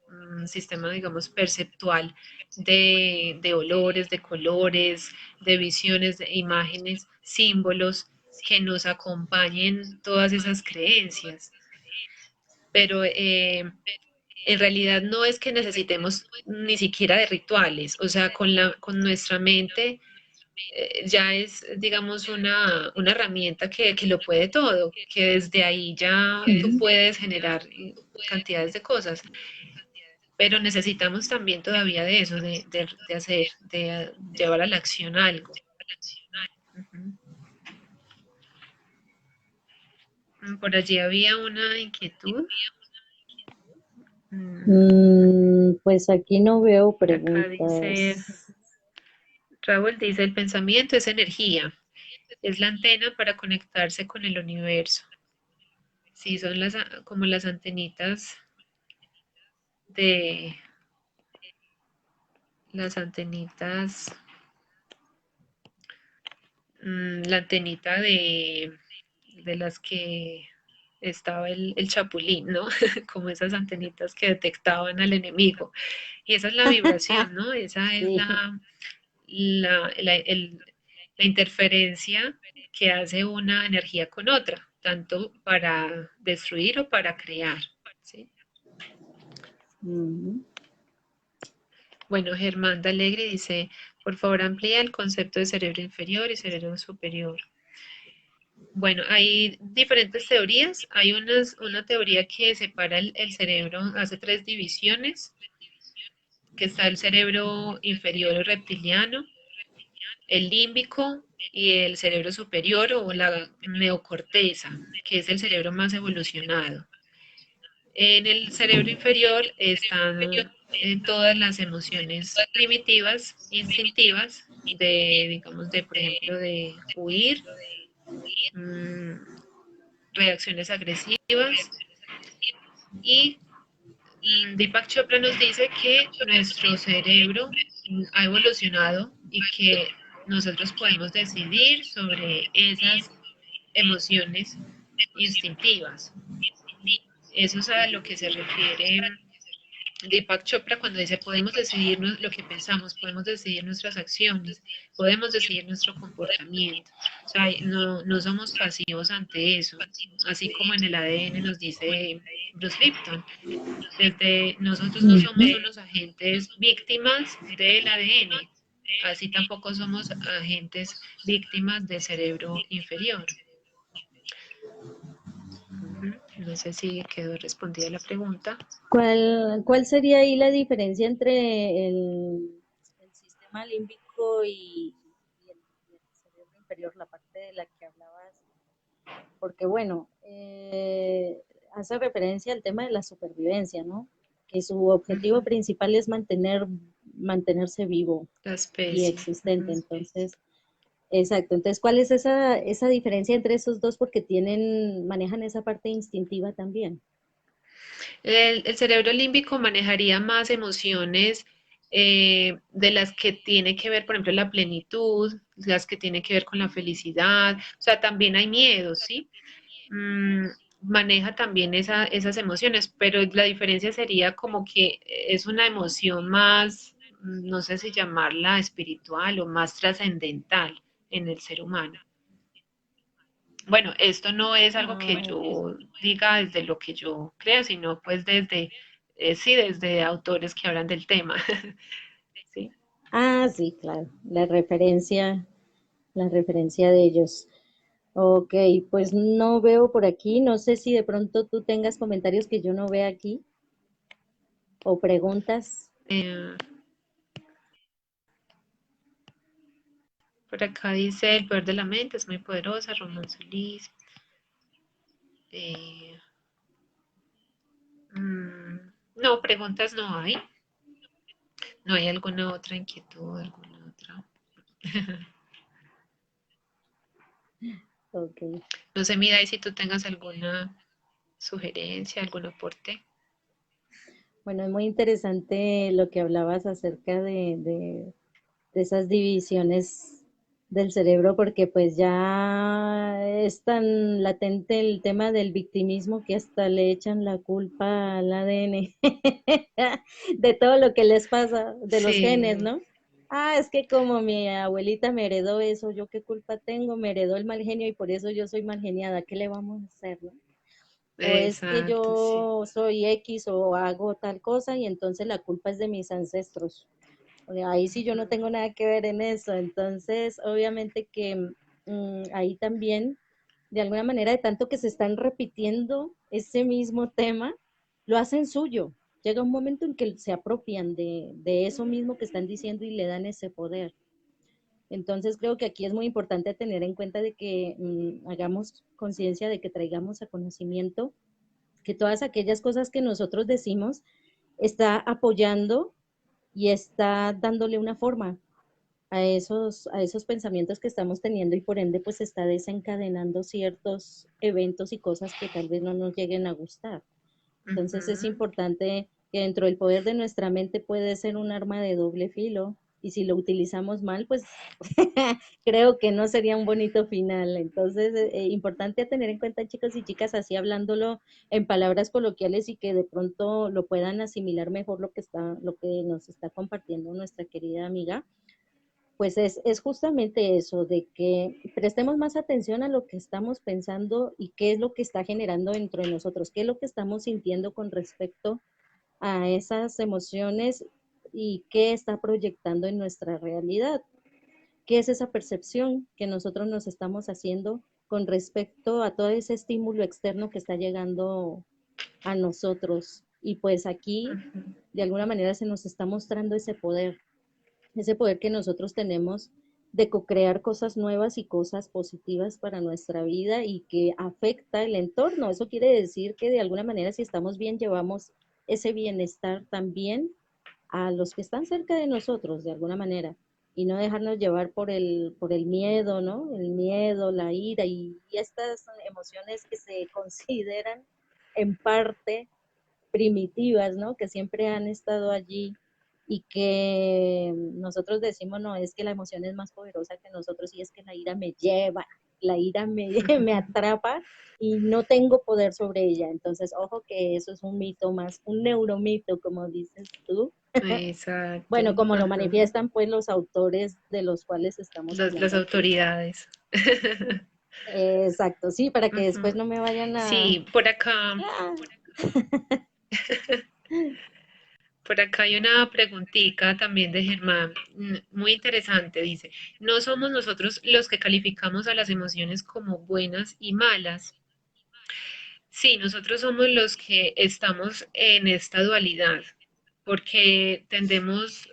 sistema, digamos, perceptual de olores, de colores, de visiones, de imágenes, símbolos que nos acompañen todas esas creencias. Pero en realidad no es que necesitemos ni siquiera de rituales, o sea, con nuestra mente ya es, digamos, una herramienta que lo puede todo, que desde ahí ya tú puedes generar cantidades de cosas, pero necesitamos también todavía de eso, de hacer, de llevar a la acción algo. Ujú. Por allí había una inquietud. Mm, Pues aquí no veo Acá dice, preguntas. Raúl dice, el pensamiento es energía, es la antena para conectarse con el universo. Sí, son como las antenitas de las antenitas, la antenita de las que estaba el chapulín, ¿no? Como esas antenitas que detectaban al enemigo. Y esa es la vibración, ¿no? Esa es Sí. la, la, el- la interferencia que hace una energía con otra, tanto para destruir o para crear, ¿sí? Ujú. Bueno, Germán Alegre dice, por favor amplía el concepto de cerebro inferior y cerebro superior. Bueno, hay diferentes teorías. Hay una teoría que separa el cerebro, hace tres divisiones, que está el cerebro inferior o reptiliano, el límbico y el cerebro superior o la neocorteza, que es el cerebro más evolucionado. En el cerebro inferior están todas las emociones primitivas, instintivas, digamos, por ejemplo, de huir, mmm, reacciones agresivas y Deepak Chopra nos dice que nuestro cerebro ha evolucionado y que nosotros podemos decidir sobre esas emociones instintivas. Eso es a lo que se refiere Deepak Chopra cuando dice podemos decidir lo que pensamos, podemos decidir nuestras acciones, podemos decidir nuestro comportamiento. O sea, no somos pasivos ante eso, así como en el ADN nos dice Bruce Lipton. Desde nosotros no somos Ujú. unos agentes víctimas del ADN, así tampoco somos agentes víctimas del cerebro inferior. Uh -huh. No sé si quedó respondida la pregunta. ¿Cuál sería ahí la diferencia entre el sistema límbico y el cerebro inferior, la parte de la que hablabas? Porque bueno, hace referencia al tema de la supervivencia, ¿no? Que su objetivo Ujú. principal es mantenerse vivo La y especie. existente. Ujú. Entonces, exacto. Entonces, ¿cuál es esa diferencia entre esos dos? Porque manejan esa parte instintiva también. El cerebro límbico manejaría más emociones de las que tiene que ver, por ejemplo, la plenitud, las que tiene que ver con la felicidad, o sea, también hay miedos, ¿sí? Mm, maneja también esas emociones, pero la diferencia sería como que es una emoción más, no sé si llamarla espiritual o más trascendental en el ser humano. Bueno, esto no es algo que Ah, ok. yo diga desde lo que yo creo, sino pues desde, sí, desde autores que hablan del tema. Sí. Ah, sí, claro. La referencia de ellos. Ok, pues no veo por aquí. No sé si de pronto tú tengas comentarios que yo no vea aquí o preguntas. Eh, por acá dice, el poder de la mente es muy poderosa, Román Solís. Eh, no, preguntas no hay. ¿No hay alguna otra inquietud, alguna otra? Ok. No sé, mira, y si tú tengas alguna sugerencia, algún aporte. Bueno, es muy interesante lo que hablabas acerca de esas divisiones del cerebro, porque pues ya es tan latente el tema del victimismo que hasta le echan la culpa al ADN de todo lo que les pasa, de los genes, Sí, ¿no? Ah, es que como mi abuelita me heredó eso, yo qué culpa tengo, me heredó el mal genio y por eso yo soy mal geniada, ¿qué le vamos a hacer, no? O es que exacto, sí. yo soy X o hago tal cosa y entonces la culpa es de mis ancestros. O sea, ahí sí yo no tengo nada que ver en eso. Entonces, obviamente que ahí también, de alguna manera, de tanto que se están repitiendo ese mismo tema, lo hacen suyo. Llega un momento en que se apropian de eso mismo que están diciendo y le dan ese poder. Entonces creo que aquí es muy importante tener en cuenta de que hagamos conciencia, de que traigamos a conocimiento que todas aquellas cosas que nosotros decimos está apoyando y está dándole una forma a esos pensamientos que estamos teniendo y por ende pues está desencadenando ciertos eventos y cosas que tal vez no nos lleguen a gustar. Entonces es Ujú. importante que dentro del poder de nuestra mente puede ser un arma de doble filo y si lo utilizamos mal, pues creo que no sería un bonito final. Entonces, importante a tener en cuenta, chicos y chicas, así hablándolo en palabras coloquiales y que de pronto lo puedan asimilar mejor lo que nos está compartiendo nuestra querida amiga, pues es justamente eso, de que prestemos más atención a lo que estamos pensando y qué es lo que está generando dentro de nosotros, qué es lo que estamos sintiendo con respecto a esas emociones y qué está proyectando en nuestra realidad, qué es esa percepción que nosotros nos estamos haciendo con respecto a todo ese estímulo externo que está llegando a nosotros. Y pues aquí, de alguna manera, se nos está mostrando ese poder que nosotros tenemos de co-crear cosas nuevas y cosas positivas para nuestra vida y que afecta el entorno. Eso quiere decir que de alguna manera si estamos bien, llevamos ese bienestar también a los que están cerca de nosotros, de alguna manera, y no dejarnos llevar por el miedo, ¿no? El miedo, la ira y estas emociones que se consideran en parte primitivas, ¿no? Que siempre han estado allí y que nosotros decimos, no, es que la emoción es más poderosa que nosotros y es que la ira me lleva, la ira me, me atrapa y no tengo poder sobre ella. Entonces, ojo que eso es un mito más, un neuromito, como dices tú. Exacto. Bueno, como lo Ajá. manifiestan pues los autores de los cuales estamos Las hablando aquí. autoridades. Exacto, sí, para que después Ujú. no me vayan a... Sí, por acá, Ah, por acá hay una preguntita también de Germán, muy interesante. Dice, no somos nosotros los que calificamos a las emociones como buenas y malas, Sí, nosotros somos los que estamos en esta dualidad, porque tendemos,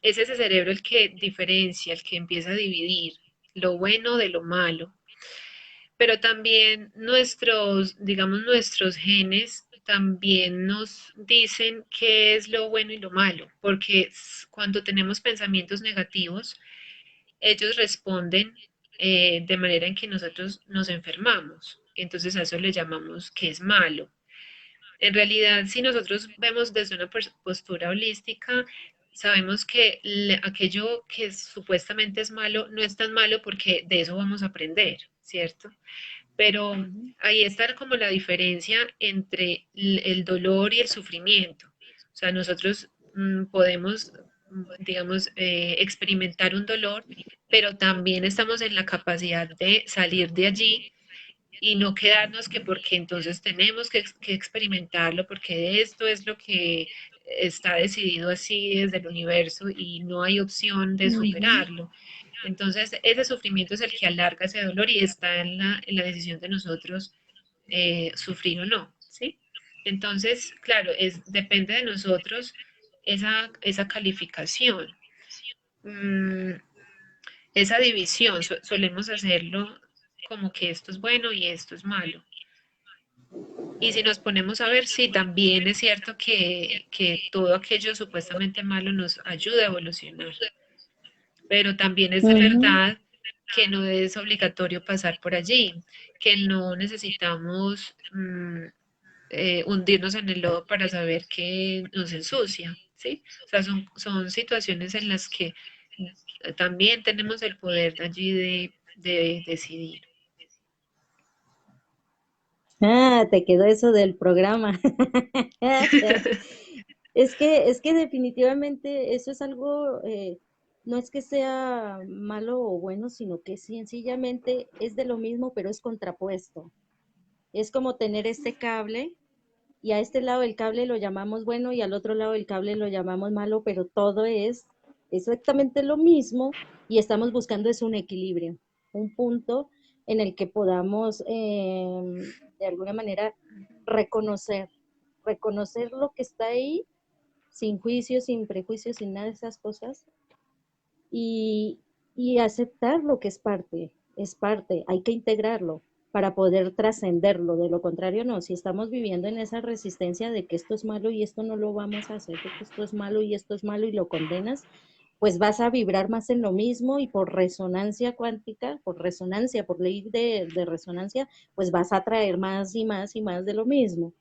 es ese cerebro el que diferencia, el que empieza a dividir lo bueno de lo malo, pero también nuestros, digamos, nuestros genes también nos dicen qué es lo bueno y lo malo, porque cuando tenemos pensamientos negativos, ellos responden de manera en que nosotros nos enfermamos. Entonces a eso le llamamos que es malo. En realidad, si nosotros vemos desde una postura holística, sabemos que aquello que supuestamente es malo no es tan malo porque de eso vamos a aprender, ¿cierto? Pero Ujú, ahí está como la diferencia entre el dolor y el sufrimiento. O sea, nosotros podemos, digamos, experimentar un dolor, pero también estamos en la capacidad de salir de allí y no quedarnos que porque entonces tenemos que experimentarlo, porque esto es lo que está decidido así desde el universo y no hay opción de ujú. superarlo. Entonces, ese sufrimiento es el que alarga ese dolor y está en la decisión de nosotros sufrir o no, ¿sí? Entonces, claro, depende de nosotros esa calificación, mm, esa división. Solemos hacerlo como que esto es bueno y esto es malo. Y si nos ponemos a ver, sí, también es cierto que todo aquello supuestamente malo nos ayuda a evolucionar, pero también es de Ujú. verdad que no es obligatorio pasar por allí, que no necesitamos hundirnos en el lodo para saber que nos ensucia, ¿sí? O sea, son situaciones en las que también tenemos el poder de allí de decidir. Ah, te quedó eso del programa. Es que definitivamente eso es algo, no es que sea malo o bueno, sino que sencillamente es de lo mismo, pero es contrapuesto. Es como tener este cable y a este lado del cable lo llamamos bueno y al otro lado del cable lo llamamos malo, pero todo es exactamente lo mismo y estamos buscando es un equilibrio, un punto en el que podamos de alguna manera reconocer, reconocer lo que está ahí sin juicios, sin prejuicios, sin nada de esas cosas y, y aceptar lo que es parte, hay que integrarlo para poder trascenderlo, de lo contrario no, si estamos viviendo en esa resistencia de que esto es malo y esto no lo vamos a hacer, de que esto es malo y esto es malo y lo condenas, pues vas a vibrar más en lo mismo y por resonancia cuántica, por resonancia, por ley de resonancia, pues vas a traer más y más y más de lo mismo.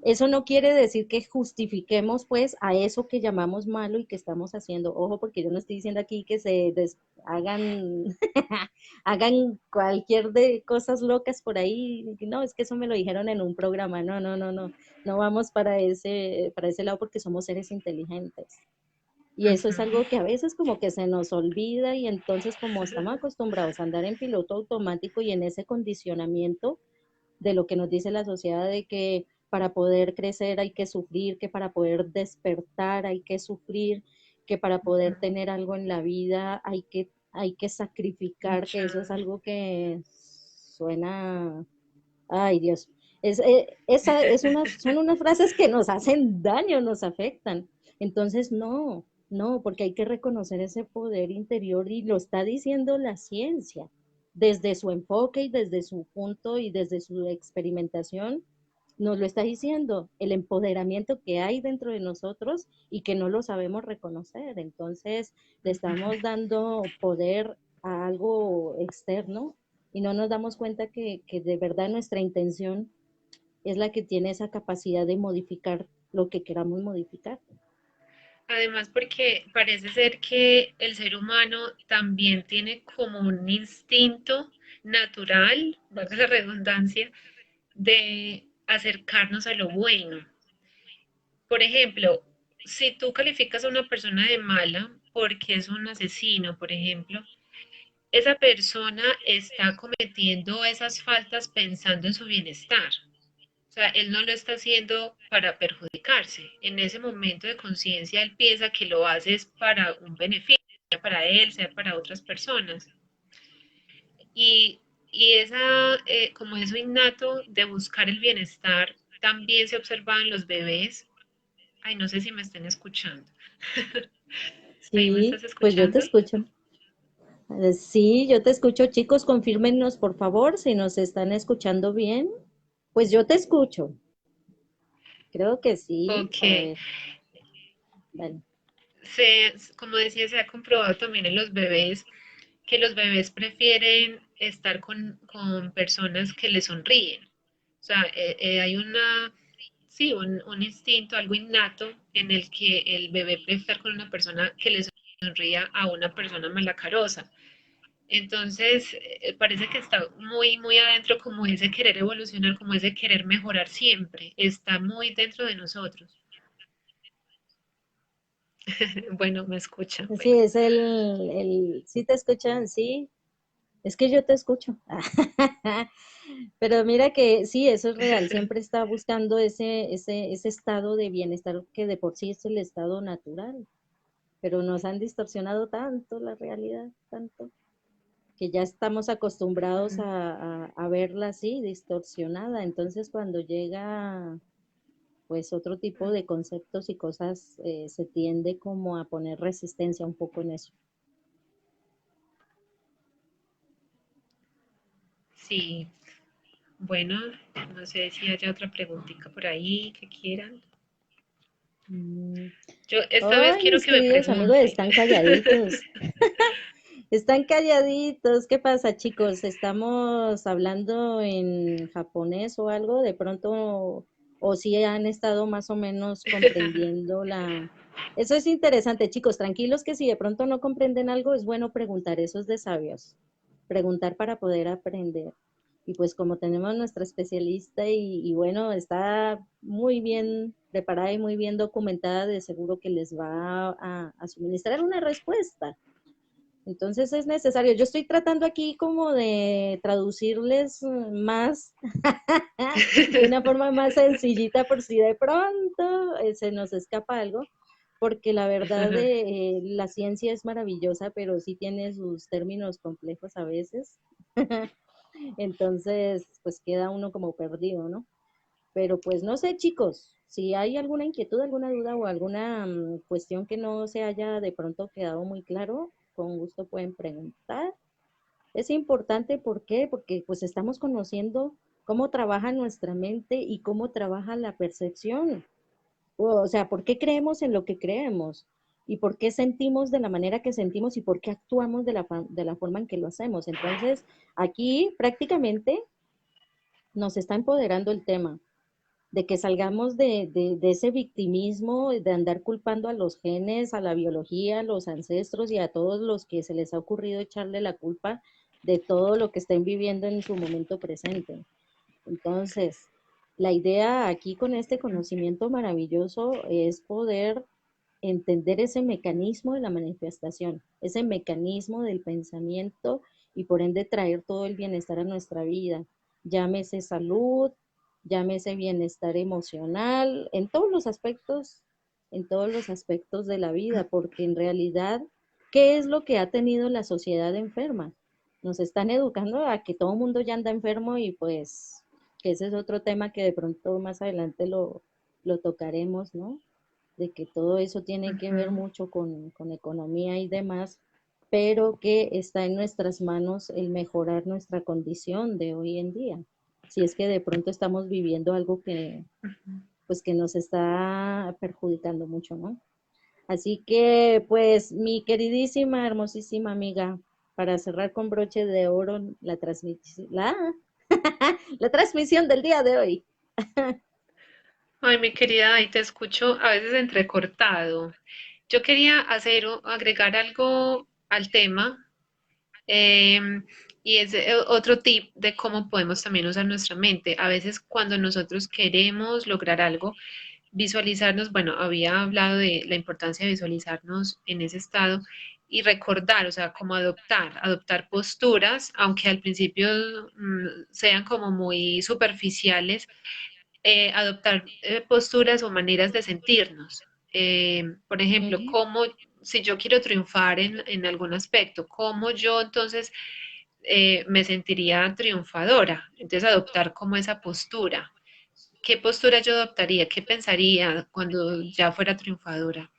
Eso no quiere decir que justifiquemos pues a eso que llamamos malo y que estamos haciendo. Ojo, porque yo no estoy diciendo aquí que hagan, hagan cualquier de cosas locas por ahí. No, es que eso me lo dijeron en un programa. No, no, no, no. No vamos para ese lado porque somos seres inteligentes. Y eso es Ujú. algo que a veces como que se nos olvida y entonces como estamos acostumbrados a andar en piloto automático y en ese condicionamiento, de lo que nos dice la sociedad de que para poder crecer hay que sufrir, que para poder despertar hay que sufrir, que para poder tener algo en la vida hay que sacrificar, que eso es Luchar. algo que suena, ay Dios, son unas frases que nos hacen daño, nos afectan. Entonces, no, no, porque hay que reconocer ese poder interior y lo está diciendo la ciencia, desde su enfoque y desde su punto y desde su experimentación, nos lo está diciendo, el empoderamiento que hay dentro de nosotros y que no lo sabemos reconocer. Entonces, le estamos dando poder a algo externo y no nos damos cuenta que de verdad nuestra intención es la que tiene esa capacidad de modificar lo que queramos modificar. Además, porque parece ser que el ser humano también tiene como un instinto natural, valga la redundancia, de acercarnos a lo bueno. Por ejemplo, si tú calificas a una persona de mala porque es un asesino, por ejemplo, esa persona está cometiendo esas faltas pensando en su bienestar. O sea, él no lo está haciendo para perjudicarse. En ese momento de conciencia, él piensa que lo hace es para un beneficio, sea para él, sea para otras personas. Y, y esa, como eso innato de buscar el bienestar, también se observa en los bebés. Ay, no sé si me estén escuchando. ¿Ahí me Sí, estás pues yo te escuchando? escucho. Sí, yo te escucho, chicos, confírmenos por favor si nos están escuchando bien. Pues yo te escucho. Creo que sí. Ok. A ver, dale. Como decía, se ha comprobado también en los bebés que los bebés prefieren estar con personas que les sonríen. O sea, hay sí, un instinto, algo innato en el que el bebé prefiere estar con una persona que le sonría a una persona malacarosa. Entonces, parece que está muy, muy adentro como ese querer evolucionar, como ese querer mejorar siempre. Está muy dentro de nosotros. Bueno, me escucha. Sí, Bueno. es sí te escuchan, sí. Es que yo te escucho. Pero mira que sí, eso es real. Siempre está buscando ese estado de bienestar que de por sí es el estado natural. Pero nos han distorsionado tanto la realidad, tanto, que ya estamos acostumbrados a verla así, distorsionada. Entonces, cuando llega pues otro tipo de conceptos y cosas, se tiende como a poner resistencia un poco en eso. Sí, bueno, no sé si haya otra preguntita por ahí que quieran. Mm. Yo esta vez Ay, quiero mis que me queridos amigos, pregunten. están calladitos. Están calladitos. ¿Qué pasa, chicos? ¿Estamos hablando en japonés o algo? De pronto, o si han estado más o menos comprendiendo la... Eso es interesante, chicos. Tranquilos que si de pronto no comprenden algo, es bueno preguntar. Eso es de sabios. Preguntar para poder aprender. Y pues como tenemos nuestra especialista y bueno, está muy bien preparada y muy bien documentada, de seguro que les va a suministrar una respuesta. Entonces es necesario. Yo estoy tratando aquí como de traducirles más de una forma más sencillita por si de pronto se nos escapa algo, porque la verdad la ciencia es maravillosa, pero sí tiene sus términos complejos a veces. Entonces, pues queda uno como perdido, ¿no? Pero pues no sé, chicos, si hay alguna inquietud, alguna duda o alguna cuestión que no se haya de pronto quedado muy claro, con gusto pueden preguntar. Es importante, ¿por qué? Porque pues estamos conociendo cómo trabaja nuestra mente y cómo trabaja la percepción. O sea, ¿por qué creemos en lo que creemos? ¿Y por qué sentimos de la manera que sentimos y por qué actuamos de la forma en que lo hacemos? Entonces, aquí prácticamente nos está empoderando el tema de que salgamos de ese victimismo, de andar culpando a los genes, a la biología, a los ancestros y a todos los que se les ha ocurrido echarle la culpa de todo lo que estén viviendo en su momento presente. Entonces, la idea aquí con este conocimiento maravilloso es poder entender ese mecanismo de la manifestación, ese mecanismo del pensamiento y por ende traer todo el bienestar a nuestra vida. Llámese salud, llámese bienestar emocional, en todos los aspectos de la vida, porque en realidad, ¿qué es lo que ha tenido la sociedad enferma? Nos están educando a que todo el mundo ya anda enfermo y pues que ese es otro tema que de pronto más adelante lo tocaremos, ¿no? De que todo eso tiene que ver Ujú. mucho con economía y demás, pero que está en nuestras manos el mejorar nuestra condición de hoy en día. Si es que de pronto estamos viviendo algo que, pues, que nos está perjudicando mucho, ¿no? Así que, pues, mi queridísima, hermosísima amiga, para cerrar con broche de oro la transmisión del día de hoy. Ay, mi querida, ahí te escucho a veces entrecortado. Yo quería agregar algo al tema, y es otro tip de cómo podemos también usar nuestra mente. A veces cuando nosotros queremos lograr algo, visualizarnos, bueno, había hablado de la importancia de visualizarnos en ese estado y recordar, o sea, como adoptar posturas, aunque al principio sean como muy superficiales, adoptar posturas o maneras de sentirnos. Por ejemplo, Ujú. cómo, si yo quiero triunfar en algún aspecto, cómo yo entonces, me sentiría triunfadora. Entonces adoptar como esa postura. ¿Qué postura yo adoptaría? ¿Qué pensaría cuando ya fuera triunfadora?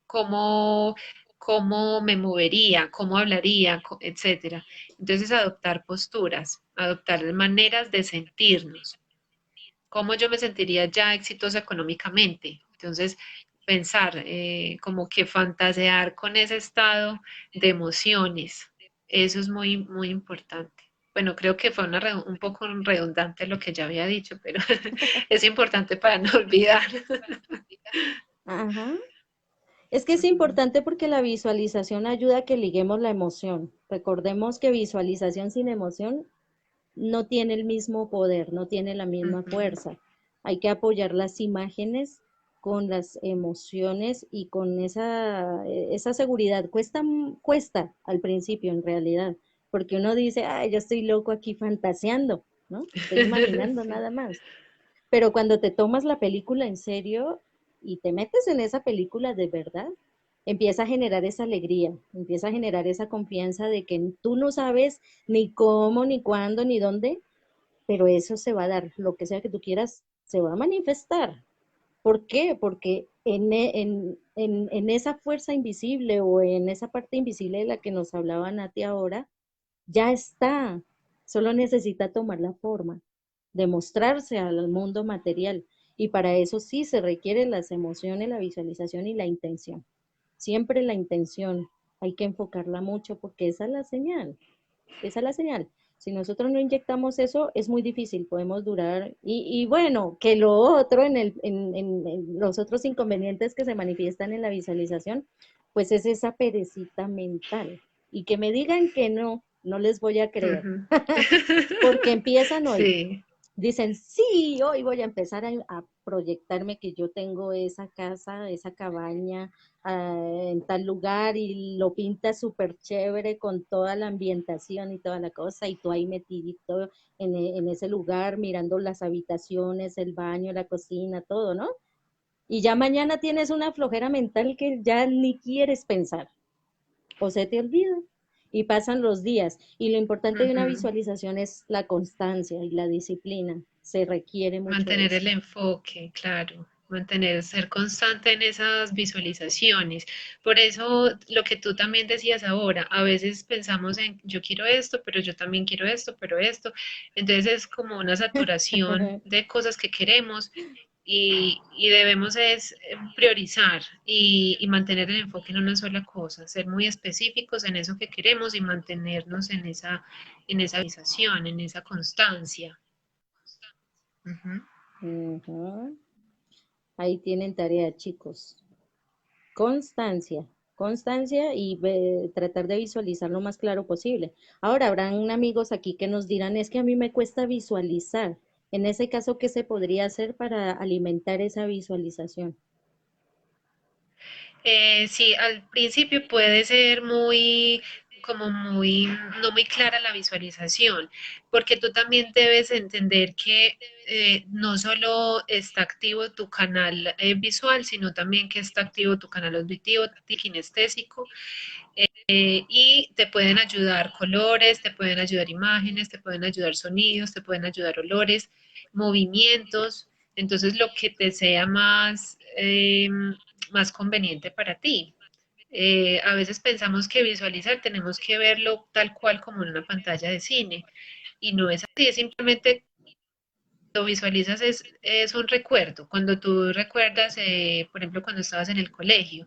¿Cómo, cómo me movería? ¿Cómo hablaría? Etcétera. Entonces adoptar posturas, adoptar maneras de sentirnos. ¿Cómo yo me sentiría ya exitosa económicamente? Entonces, pensar, como que fantasear con ese estado de emociones, eso es muy, muy importante. Bueno, creo que fue un poco redundante lo que ya había dicho, pero es importante para no olvidar. Ajá. Es que es Ujú, importante porque la visualización ayuda a que liguemos la emoción. Recordemos que visualización sin emoción no tiene el mismo poder, no tiene la misma ujú, fuerza. Hay que apoyar las imágenes con las emociones y con esa seguridad. Cuesta al principio, en realidad, porque uno dice, ay, yo estoy loco aquí fantaseando, ¿no? Estoy imaginando sí. nada más. Pero cuando te tomas la película en serio y te metes en esa película de verdad, empieza a generar esa alegría, empieza a generar esa confianza de que tú no sabes ni cómo, ni cuándo, ni dónde, pero eso se va a dar, lo que sea que tú quieras, se va a manifestar. ¿Por qué? Porque en esa fuerza invisible o en esa parte invisible de la que nos hablaba Nati ahora, ya está, solo necesita tomar la forma, demostrarse al mundo material. Y para eso sí se requieren las emociones, la visualización y la intención. Siempre la intención, hay que enfocarla mucho porque esa es la señal, esa es la señal. Si nosotros no inyectamos eso, es muy difícil, podemos durar. Y bueno, que lo otro, en los otros inconvenientes que se manifiestan en la visualización, pues es esa perecita mental. Y que me digan que no, no les voy a creer, Ujú. porque empiezan hoy. Sí, Dicen, sí, hoy voy a empezar a proyectarme que yo tengo esa casa, esa cabaña en tal lugar y lo pintas súper chévere con toda la ambientación y toda la cosa y tú ahí metidito en ese lugar mirando las habitaciones, el baño, la cocina, todo, ¿no? Y ya mañana tienes una flojera mental que ya ni quieres pensar o se te olvida y pasan los días. Y lo importante de una ujú. visualización es la constancia y la disciplina. Se requiere mucho de Mantener eso. el enfoque, claro, mantener, ser constante en esas visualizaciones. Por eso, lo que tú también decías ahora, a veces pensamos en yo quiero esto, pero yo también quiero esto, pero esto. Entonces es como una saturación de cosas que queremos y debemos es priorizar y mantener el enfoque en una sola cosa, ser muy específicos en eso que queremos y mantenernos en esa visualización, en esa constancia. Ujú. Ujú. Ahí tienen tarea, chicos. Constancia, constancia y tratar de visualizar lo más claro posible. Ahora, habrán amigos aquí que nos dirán, es que a mí me cuesta visualizar. En ese caso, ¿qué se podría hacer para alimentar esa visualización? Sí, al principio puede ser muy, como muy, no muy clara la visualización, porque tú también debes entender que no solo está activo tu canal visual, sino también que está activo tu canal auditivo, kinestésico, y te pueden ayudar colores, te pueden ayudar imágenes, te pueden ayudar sonidos, te pueden ayudar olores, movimientos. Entonces, lo que te sea más, más conveniente para ti. A veces pensamos que visualizar tenemos que verlo tal cual como en una pantalla de cine y no es así, es simplemente lo visualizas es un recuerdo. Cuando tú recuerdas, por ejemplo, cuando estabas en el colegio,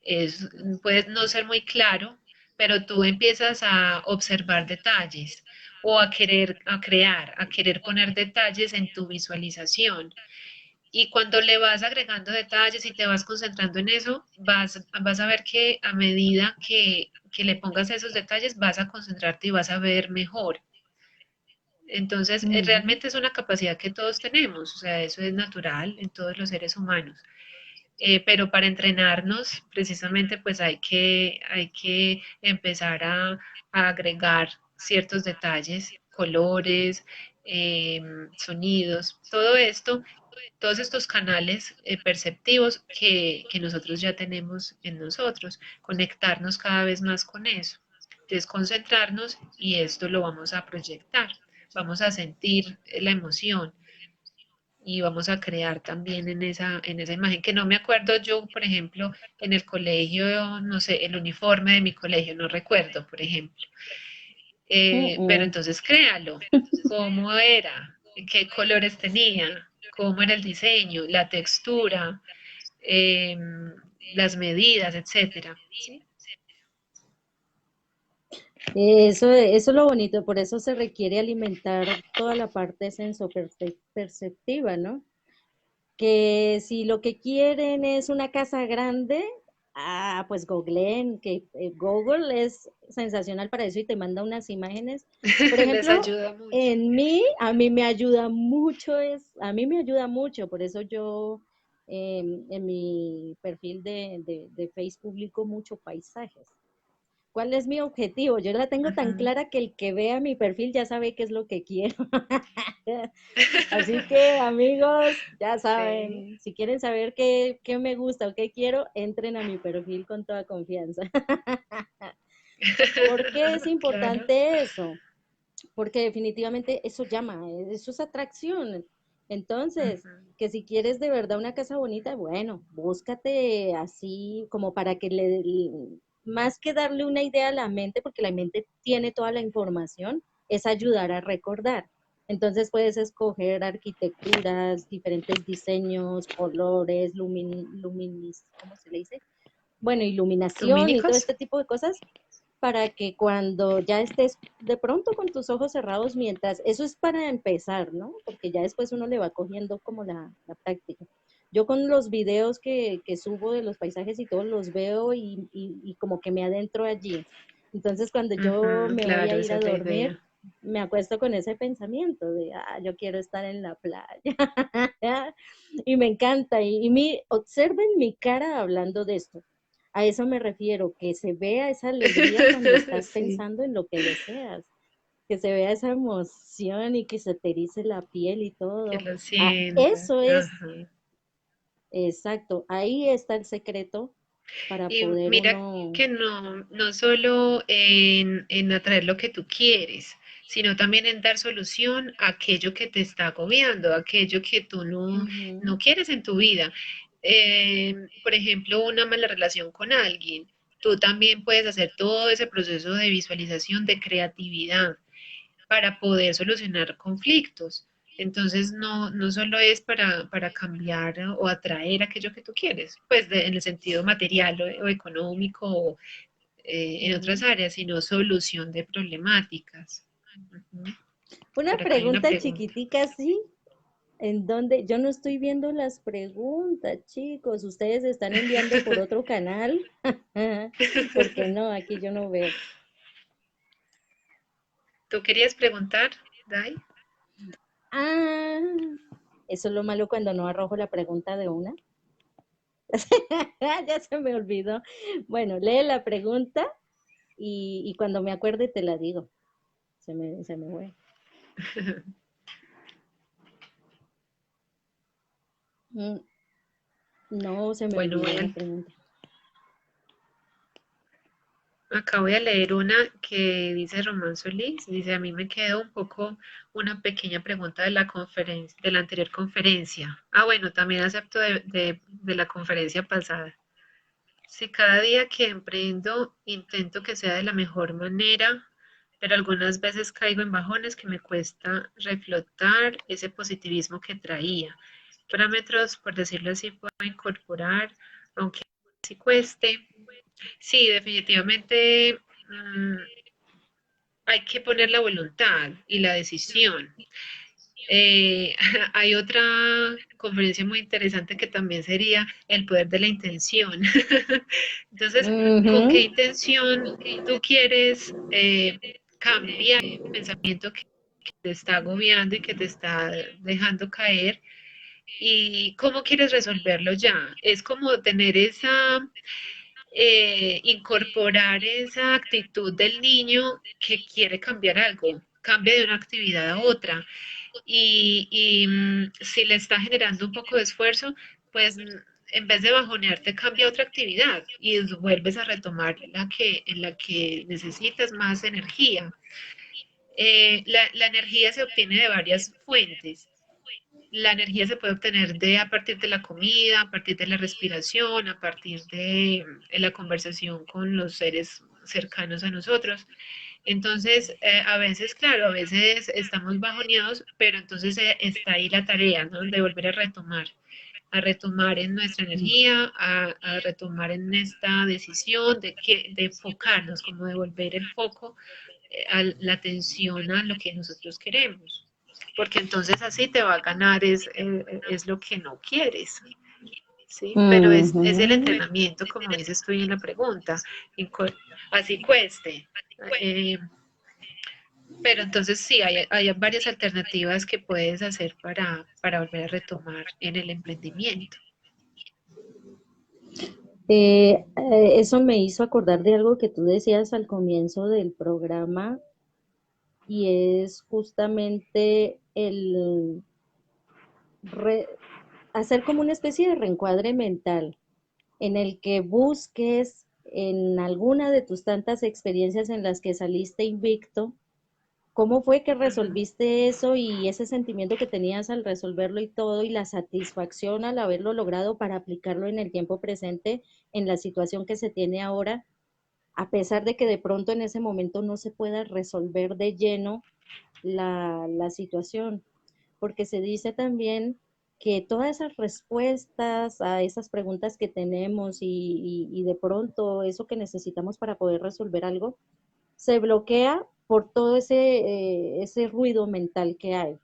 es, puede no ser muy claro, pero tú empiezas a observar detalles o a querer, a crear, a querer poner detalles en tu visualización. Y cuando le vas agregando detalles y te vas concentrando en eso, vas a ver que a medida que le pongas esos detalles, vas a concentrarte y vas a ver mejor. Entonces, Ujú. realmente es una capacidad que todos tenemos, o sea, eso es natural en todos los seres humanos. Pero para entrenarnos, precisamente, pues hay que empezar a agregar ciertos detalles, colores, sonidos, todo esto, todos estos canales perceptivos que nosotros ya tenemos en nosotros, conectarnos cada vez más con eso. desconcentrarnos y esto lo vamos a proyectar. Vamos a sentir la emoción y vamos a crear también en esa imagen, que no me acuerdo yo, por ejemplo, en el colegio, no sé, el uniforme de mi colegio, no recuerdo, por ejemplo. Pero Mm. entonces créalo, cómo era, qué colores tenía, cómo era el diseño, la textura, eh, las medidas, etcétera. ¿Sí? Eso es lo bonito, por eso se requiere alimentar toda la parte perceptiva, ¿no? Que si lo que quieren es una casa grande, pues googleen, que Google es sensacional para eso y te manda unas imágenes. Por Les ejemplo, ayuda mucho. a mí me ayuda mucho, a mí me ayuda mucho, por eso yo en mi perfil de Facebook publico mucho paisajes. ¿Cuál es mi objetivo? Yo la tengo tan Ujú. clara que el que vea mi perfil ya sabe qué es lo que quiero. Así que amigos, ya Sí, saben, si quieren saber qué me gusta o qué quiero, entren a mi perfil con toda confianza. ¿Por qué es claro. importante eso? Porque definitivamente eso llama, eso es atracción. Entonces, Ujú. que si quieres de verdad una casa bonita, bueno, búscate así como para que más que darle una idea a la mente, porque la mente tiene toda la información, es ayudar a recordar. Entonces puedes escoger arquitecturas, diferentes diseños, colores, ¿cómo se le dice? Bueno, iluminación y todo ¿Lumínicos? este tipo de cosas para que cuando ya estés de pronto con tus ojos cerrados, mientras, eso es para empezar, ¿no? Porque ya después uno le va cogiendo como la práctica. Yo con los videos que subo de los paisajes y todos los veo y como que me adentro allí. Entonces cuando yo Ujú, me voy a claro, ir esa a es la dormir, idea. me acuesto con ese pensamiento de, yo quiero estar en la playa. Y me encanta. Observen mi cara hablando de esto. A eso me refiero, que se vea esa alegría cuando estás Sí, pensando en lo que deseas, que se vea esa emoción y que se te erice la piel y que todo. lo sienta. Eso es, Ajá. exacto, ahí está el secreto para Y poder mira uno. que no solo en atraer lo que tú quieres, sino también en dar solución a aquello que te está agobiando, a aquello que tú Ujú. no quieres en tu vida. Por ejemplo, una mala relación con alguien. Tú también puedes hacer todo ese proceso de visualización, de creatividad para poder solucionar conflictos. Entonces, no solo es para cambiar o atraer aquello que tú quieres, pues en el sentido material o económico o en otras Ujú. áreas, sino solución de problemáticas. Ujú. Una Por acá hay una pregunta pregunta. chiquitica, ¿sí? ¿En dónde? Yo no estoy viendo las preguntas, chicos. Ustedes están enviando por otro canal. Porque no, aquí yo no veo. ¿Tú querías preguntar, Dai? Ah, eso es lo malo cuando no arrojo la pregunta de una. Ya se me olvidó. Bueno, lee la pregunta y cuando me acuerde te la digo. Se me fue. Mm, No, se me Bueno, olvidó la pregunta. acá voy a leer una que dice Román Solís. Dice, a mí me quedó un poco una pequeña pregunta de la conferencia, de la anterior conferencia. Ah, bueno, también acepto de la conferencia pasada. Si cada día que emprendo intento que sea de la mejor manera, pero algunas veces caigo en bajones que me cuesta reflotar ese positivismo que traía. ¿Qué parámetros, por decirlo así, puedo incorporar, aunque sí cueste? Sí, definitivamente hay que poner la voluntad y la decisión. Eh, hay otra conferencia muy interesante que también sería el poder de la intención. Entonces, ¿con qué Ujú. intención tú quieres cambiar el pensamiento que te está agobiando y que te está dejando caer? ¿Y cómo quieres resolverlo ya? Es como tener incorporar esa actitud del niño que quiere cambiar algo, cambia de una actividad a otra si le está generando un poco de esfuerzo, pues en vez de bajonearte, cambia a otra actividad y vuelves a retomar en la que necesitas más energía. La energía se obtiene de varias fuentes. La energía se puede obtener a partir de la comida, a partir de la respiración, a partir de la conversación con los seres cercanos a nosotros. Entonces, a veces, claro, a veces estamos bajoneados, pero entonces está ahí la tarea, ¿no? De volver a retomar en nuestra energía, a retomar en esta decisión de enfocarnos, como de volver el foco, la atención a lo que nosotros queremos. Porque entonces así te va a ganar es lo que no quieres, ¿sí? Pero es el Ujú. entrenamiento, como dices tú en la pregunta, así cueste. Eh, pero entonces sí, hay varias alternativas que puedes hacer para volver a retomar en el emprendimiento. Eso me hizo acordar de algo que tú decías al comienzo del programa y es justamente el re- hacer como una especie de reencuadre mental en el que busques en alguna de tus tantas experiencias en las que saliste invicto, cómo fue que Ajá. resolviste eso y ese sentimiento que tenías al resolverlo y todo y la satisfacción al haberlo logrado para aplicarlo en el tiempo presente en la situación que se tiene ahora, a pesar de que de pronto en ese momento no se pueda resolver de lleno la situación, porque se dice también que todas esas respuestas a esas preguntas que tenemos y de pronto eso que necesitamos para poder resolver algo, se bloquea por todo ese ruido mental que hay.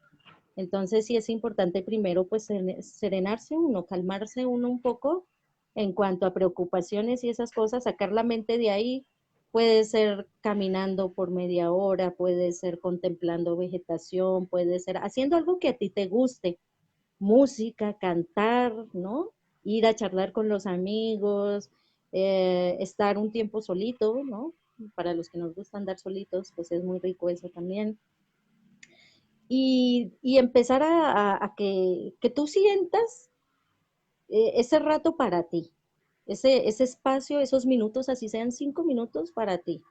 Entonces sí es importante primero pues serenarse uno, calmarse uno un poco en cuanto a preocupaciones y esas cosas, sacar la mente de ahí. Puede ser caminando por media hora, puede ser contemplando vegetación, puede ser haciendo algo que a ti te guste, música, cantar, ¿no? Ir a charlar con los amigos, estar un tiempo solito, ¿no? Para los que nos gusta andar solitos, pues es muy rico eso también y empezar a que tú sientas ese rato para ti, ese espacio, esos minutos, así sean 5 minutos para ti.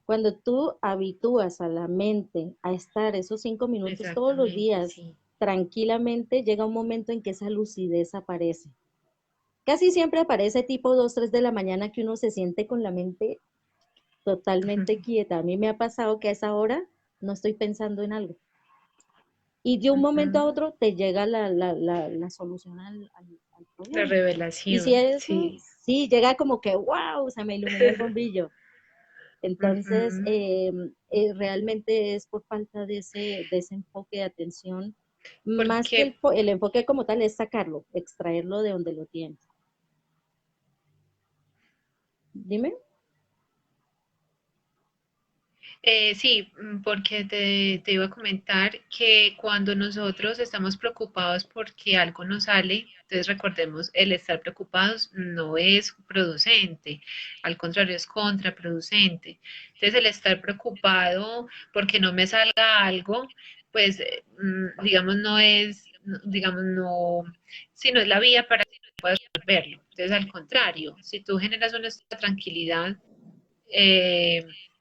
Cuando tú habitúas a la mente a estar esos 5 minutos todos los Exactamente, días sí. tranquilamente, llega un momento en que esa lucidez aparece. Casi siempre aparece tipo 2 3 de la mañana que uno se siente con la mente totalmente quieta. A mí me ha pasado que a esa hora no estoy pensando en algo y de un momento a Ujú. otro te llega la solución al La problema. Y si revelación, eso, sí. sí, llega como que, wow, se me iluminó el bombillo. Entonces, Ujú. realmente es por falta de ese enfoque de atención, más que Porque el enfoque como tal es sacarlo, extraerlo de donde lo tienes. Dime. Sí, porque te iba a comentar que cuando nosotros estamos preocupados porque algo nos sale, entonces recordemos, el estar preocupados no es producente, al contrario, es contraproducente. Entonces, el estar preocupado porque no me salga algo, pues, digamos, no es, digamos, no, si no es la vía para que puedas resolverlo. Entonces, al contrario, si tú generas una tranquilidad,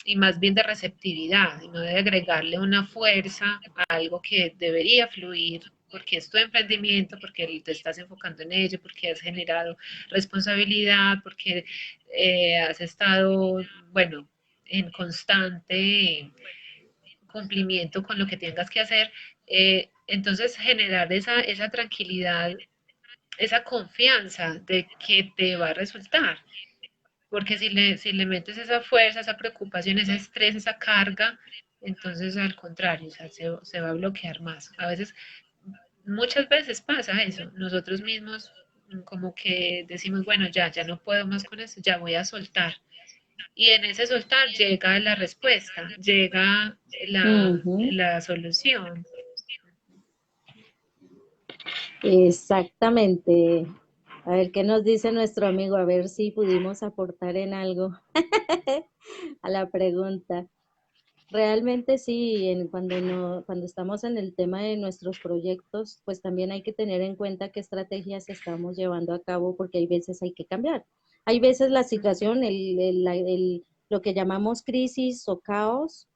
y más bien de receptividad, y no de agregarle una fuerza a algo que debería fluir, porque es tu emprendimiento, porque te estás enfocando en ello, porque has generado responsabilidad, porque has estado, bueno, en constante cumplimiento con lo que tengas que hacer. Entonces, generar esa tranquilidad, esa confianza de que te va a resultar. Porque si le metes esa fuerza, esa preocupación, ese estrés, esa carga, entonces al contrario, o sea, se va a bloquear más. A veces, muchas veces pasa eso. Nosotros mismos como que decimos, bueno, ya no puedo más con eso, ya voy a soltar. Y en ese soltar llega la respuesta, llega Ujú, la solución. exactamente. A ver qué nos dice nuestro amigo, a ver si pudimos aportar en algo a la pregunta. Realmente sí, cuando no, cuando estamos en el tema de nuestros proyectos, pues también hay que tener en cuenta qué estrategias estamos llevando a cabo, porque hay veces hay que cambiar. Hay veces la Ujú, situación, lo que llamamos crisis o caos,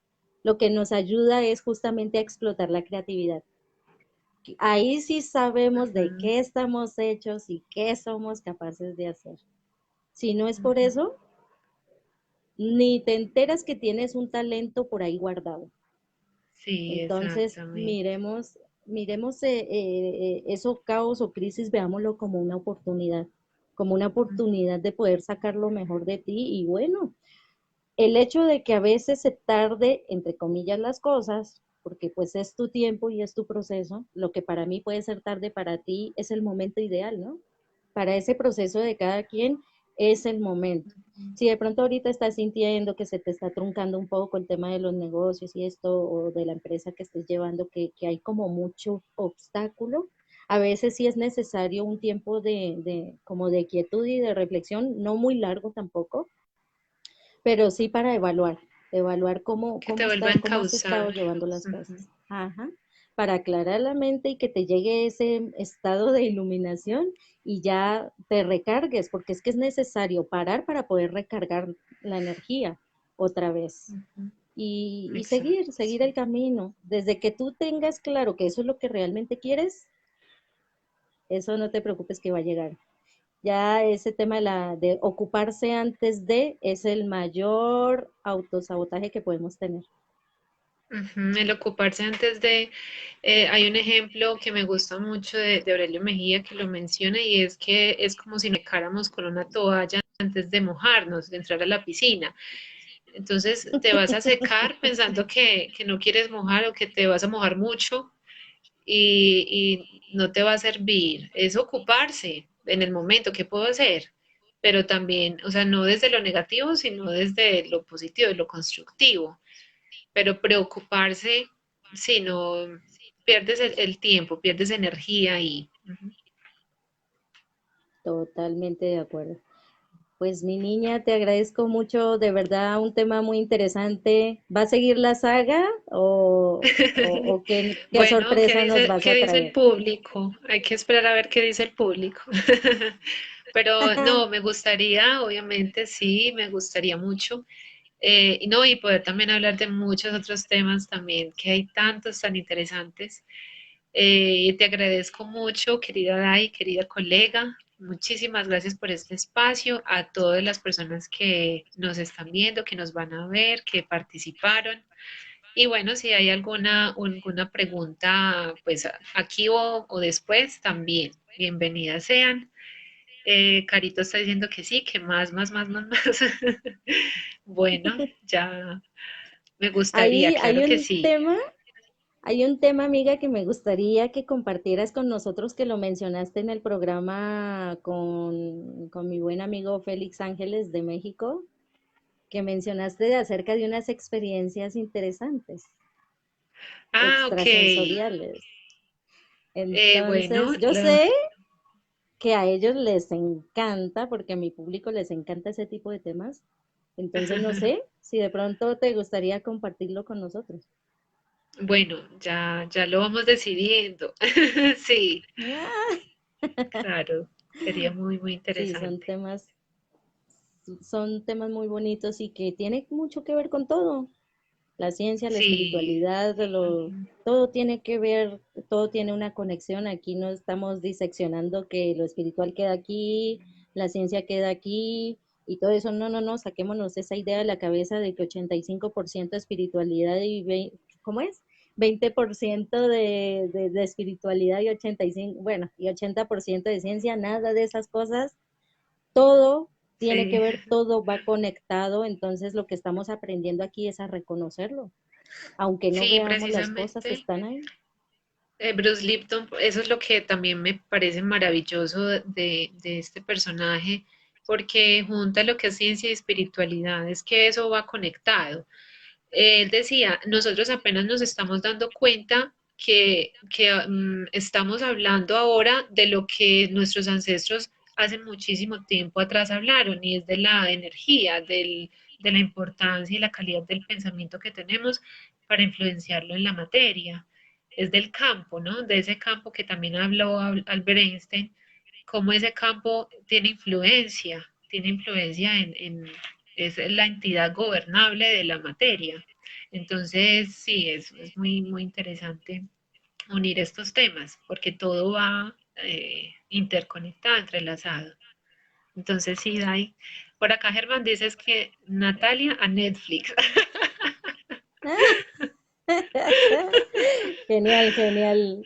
lo que nos ayuda es justamente a explotar la creatividad. Ahí sí sabemos de ujú, qué estamos hechos y qué somos capaces de hacer. Si no es por ujú. eso, ni te enteras que tienes un talento por ahí guardado. Sí, Entonces, exactamente. miremos eso caos o crisis, veámoslo como una oportunidad de poder sacar lo mejor de ti. Y bueno, el hecho de que a veces se tarde, entre comillas, las cosas, porque pues es tu tiempo y es tu proceso, lo que para mí puede ser tarde, para ti es el momento ideal, ¿no? Para ese proceso de cada quien es el momento. Si de pronto ahorita estás sintiendo que se te está truncando un poco el tema de los negocios y esto, o de la empresa que estés llevando, que hay como mucho obstáculo, a veces sí es necesario un tiempo como de quietud y de reflexión, no muy largo tampoco, pero sí para evaluar Que te vuelva a cómo has estado encauzar. llevando las Ujú. cosas. Ajá. Para aclarar la mente y que te llegue ese estado de iluminación y ya te recargues, porque es que es necesario parar para poder recargar la energía otra vez. Ujú. Y Exacto, seguir el sí. camino. Desde que tú tengas claro que eso es lo que realmente quieres, eso no te preocupes que va a llegar. Ya ese tema de ocuparse antes de es el mayor autosabotaje que podemos tener. Ujú, el ocuparse antes de, hay un ejemplo que me gusta mucho de Aurelio Mejía que lo menciona y es que es como si nos secáramos con una toalla antes de mojarnos, de entrar a la piscina. Entonces te vas a secar pensando que no quieres mojar o que te vas a mojar mucho y no te va a servir. Es ocuparse en el momento, ¿qué puedo hacer? Pero también, o sea, no desde lo negativo, sino desde lo positivo y lo constructivo. Pero preocuparse, si no pierdes el tiempo, pierdes energía y Totalmente de acuerdo. Pues mi niña, te agradezco mucho, de verdad, un tema muy interesante. ¿Va a seguir la saga o qué bueno, sorpresa nos vas qué a dice el traer? público? Hay que esperar a ver qué dice el público. Pero no, me gustaría, obviamente sí, me gustaría mucho. Y no, y poder también hablar de muchos otros temas también, que hay tantos tan interesantes. Te agradezco mucho, querida Dai, querida colega. Muchísimas gracias por este espacio, a todas las personas que nos están viendo, que nos van a ver, que participaron. Y bueno, si hay alguna pregunta, pues aquí o después también, bienvenidas sean. Carito está diciendo que sí, que más. Bueno, ya me gustaría, Ahí claro que sí. hay un tema, amiga, que me gustaría que compartieras con nosotros, que lo mencionaste en el programa con mi buen amigo Félix Ángeles de México, que mencionaste acerca de unas experiencias interesantes, Ah, ok. extrasensoriales. Bueno, Entonces, yo sé que a ellos les encanta, porque a mi público les encanta ese tipo de temas. Entonces, no sé si de pronto te gustaría compartirlo con nosotros. bueno, ya lo vamos decidiendo. Sí, Ah, claro, sería muy sí, interesante. son temas muy bonitos y que tienen mucho que ver con todo. La ciencia, la Sí, espiritualidad, ujú, todo tiene que ver, todo tiene una conexión. Aquí no estamos diseccionando que lo espiritual queda aquí, la ciencia queda aquí y todo eso. No, no, no, saquémonos esa idea de la cabeza de que 85% espiritualidad ¿cómo es? 20% de espiritualidad y 85, bueno, y 80% de ciencia, nada de esas cosas, todo tiene que sí, ver, todo va conectado, entonces lo que estamos aprendiendo aquí es a reconocerlo, aunque no sí, veamos las cosas, precisamente. están ahí. Bruce Lipton, eso es lo que también me parece maravilloso de este personaje, porque junta lo que es ciencia y espiritualidad, es que eso va conectado. Él decía, nosotros apenas nos estamos dando cuenta que estamos hablando ahora de lo que nuestros ancestros hace muchísimo tiempo atrás hablaron, y es de la energía, de la importancia y la calidad del pensamiento que tenemos para influenciarlo en la materia. Es del campo, ¿no? De ese campo que también habló Albert Einstein, cómo ese campo tiene influencia es la entidad gobernable de la materia. Entonces, sí, es muy, muy interesante unir estos temas, porque todo va interconectado, entrelazado. Entonces, sí, Dai. Por acá Germán dices que Natalia a Netflix. Genial, genial.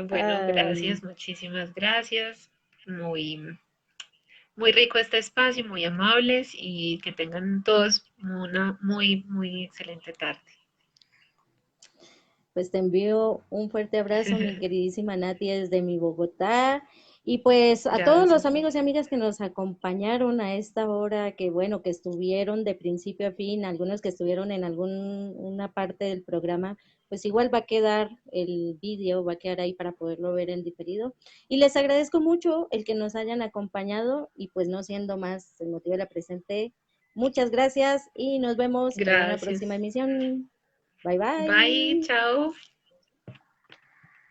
Bueno, Am, gracias, muchísimas gracias. Muy, muy rico este espacio, muy amables y que tengan todos una muy, muy excelente tarde. pues te envío un fuerte abrazo, mi queridísima Nati, desde mi Bogotá. Y pues a todos los Gracias. amigos y amigas que nos acompañaron a esta hora, que bueno, que estuvieron de principio a fin, algunos que estuvieron en alguna parte del programa, pues igual va a quedar el vídeo, va a quedar ahí para poderlo ver en diferido. Y les agradezco mucho el que nos hayan acompañado y pues no siendo más el motivo de la presente, muchas gracias y nos vemos en una próxima Gracias. emisión. Bye Bye, bye. chao.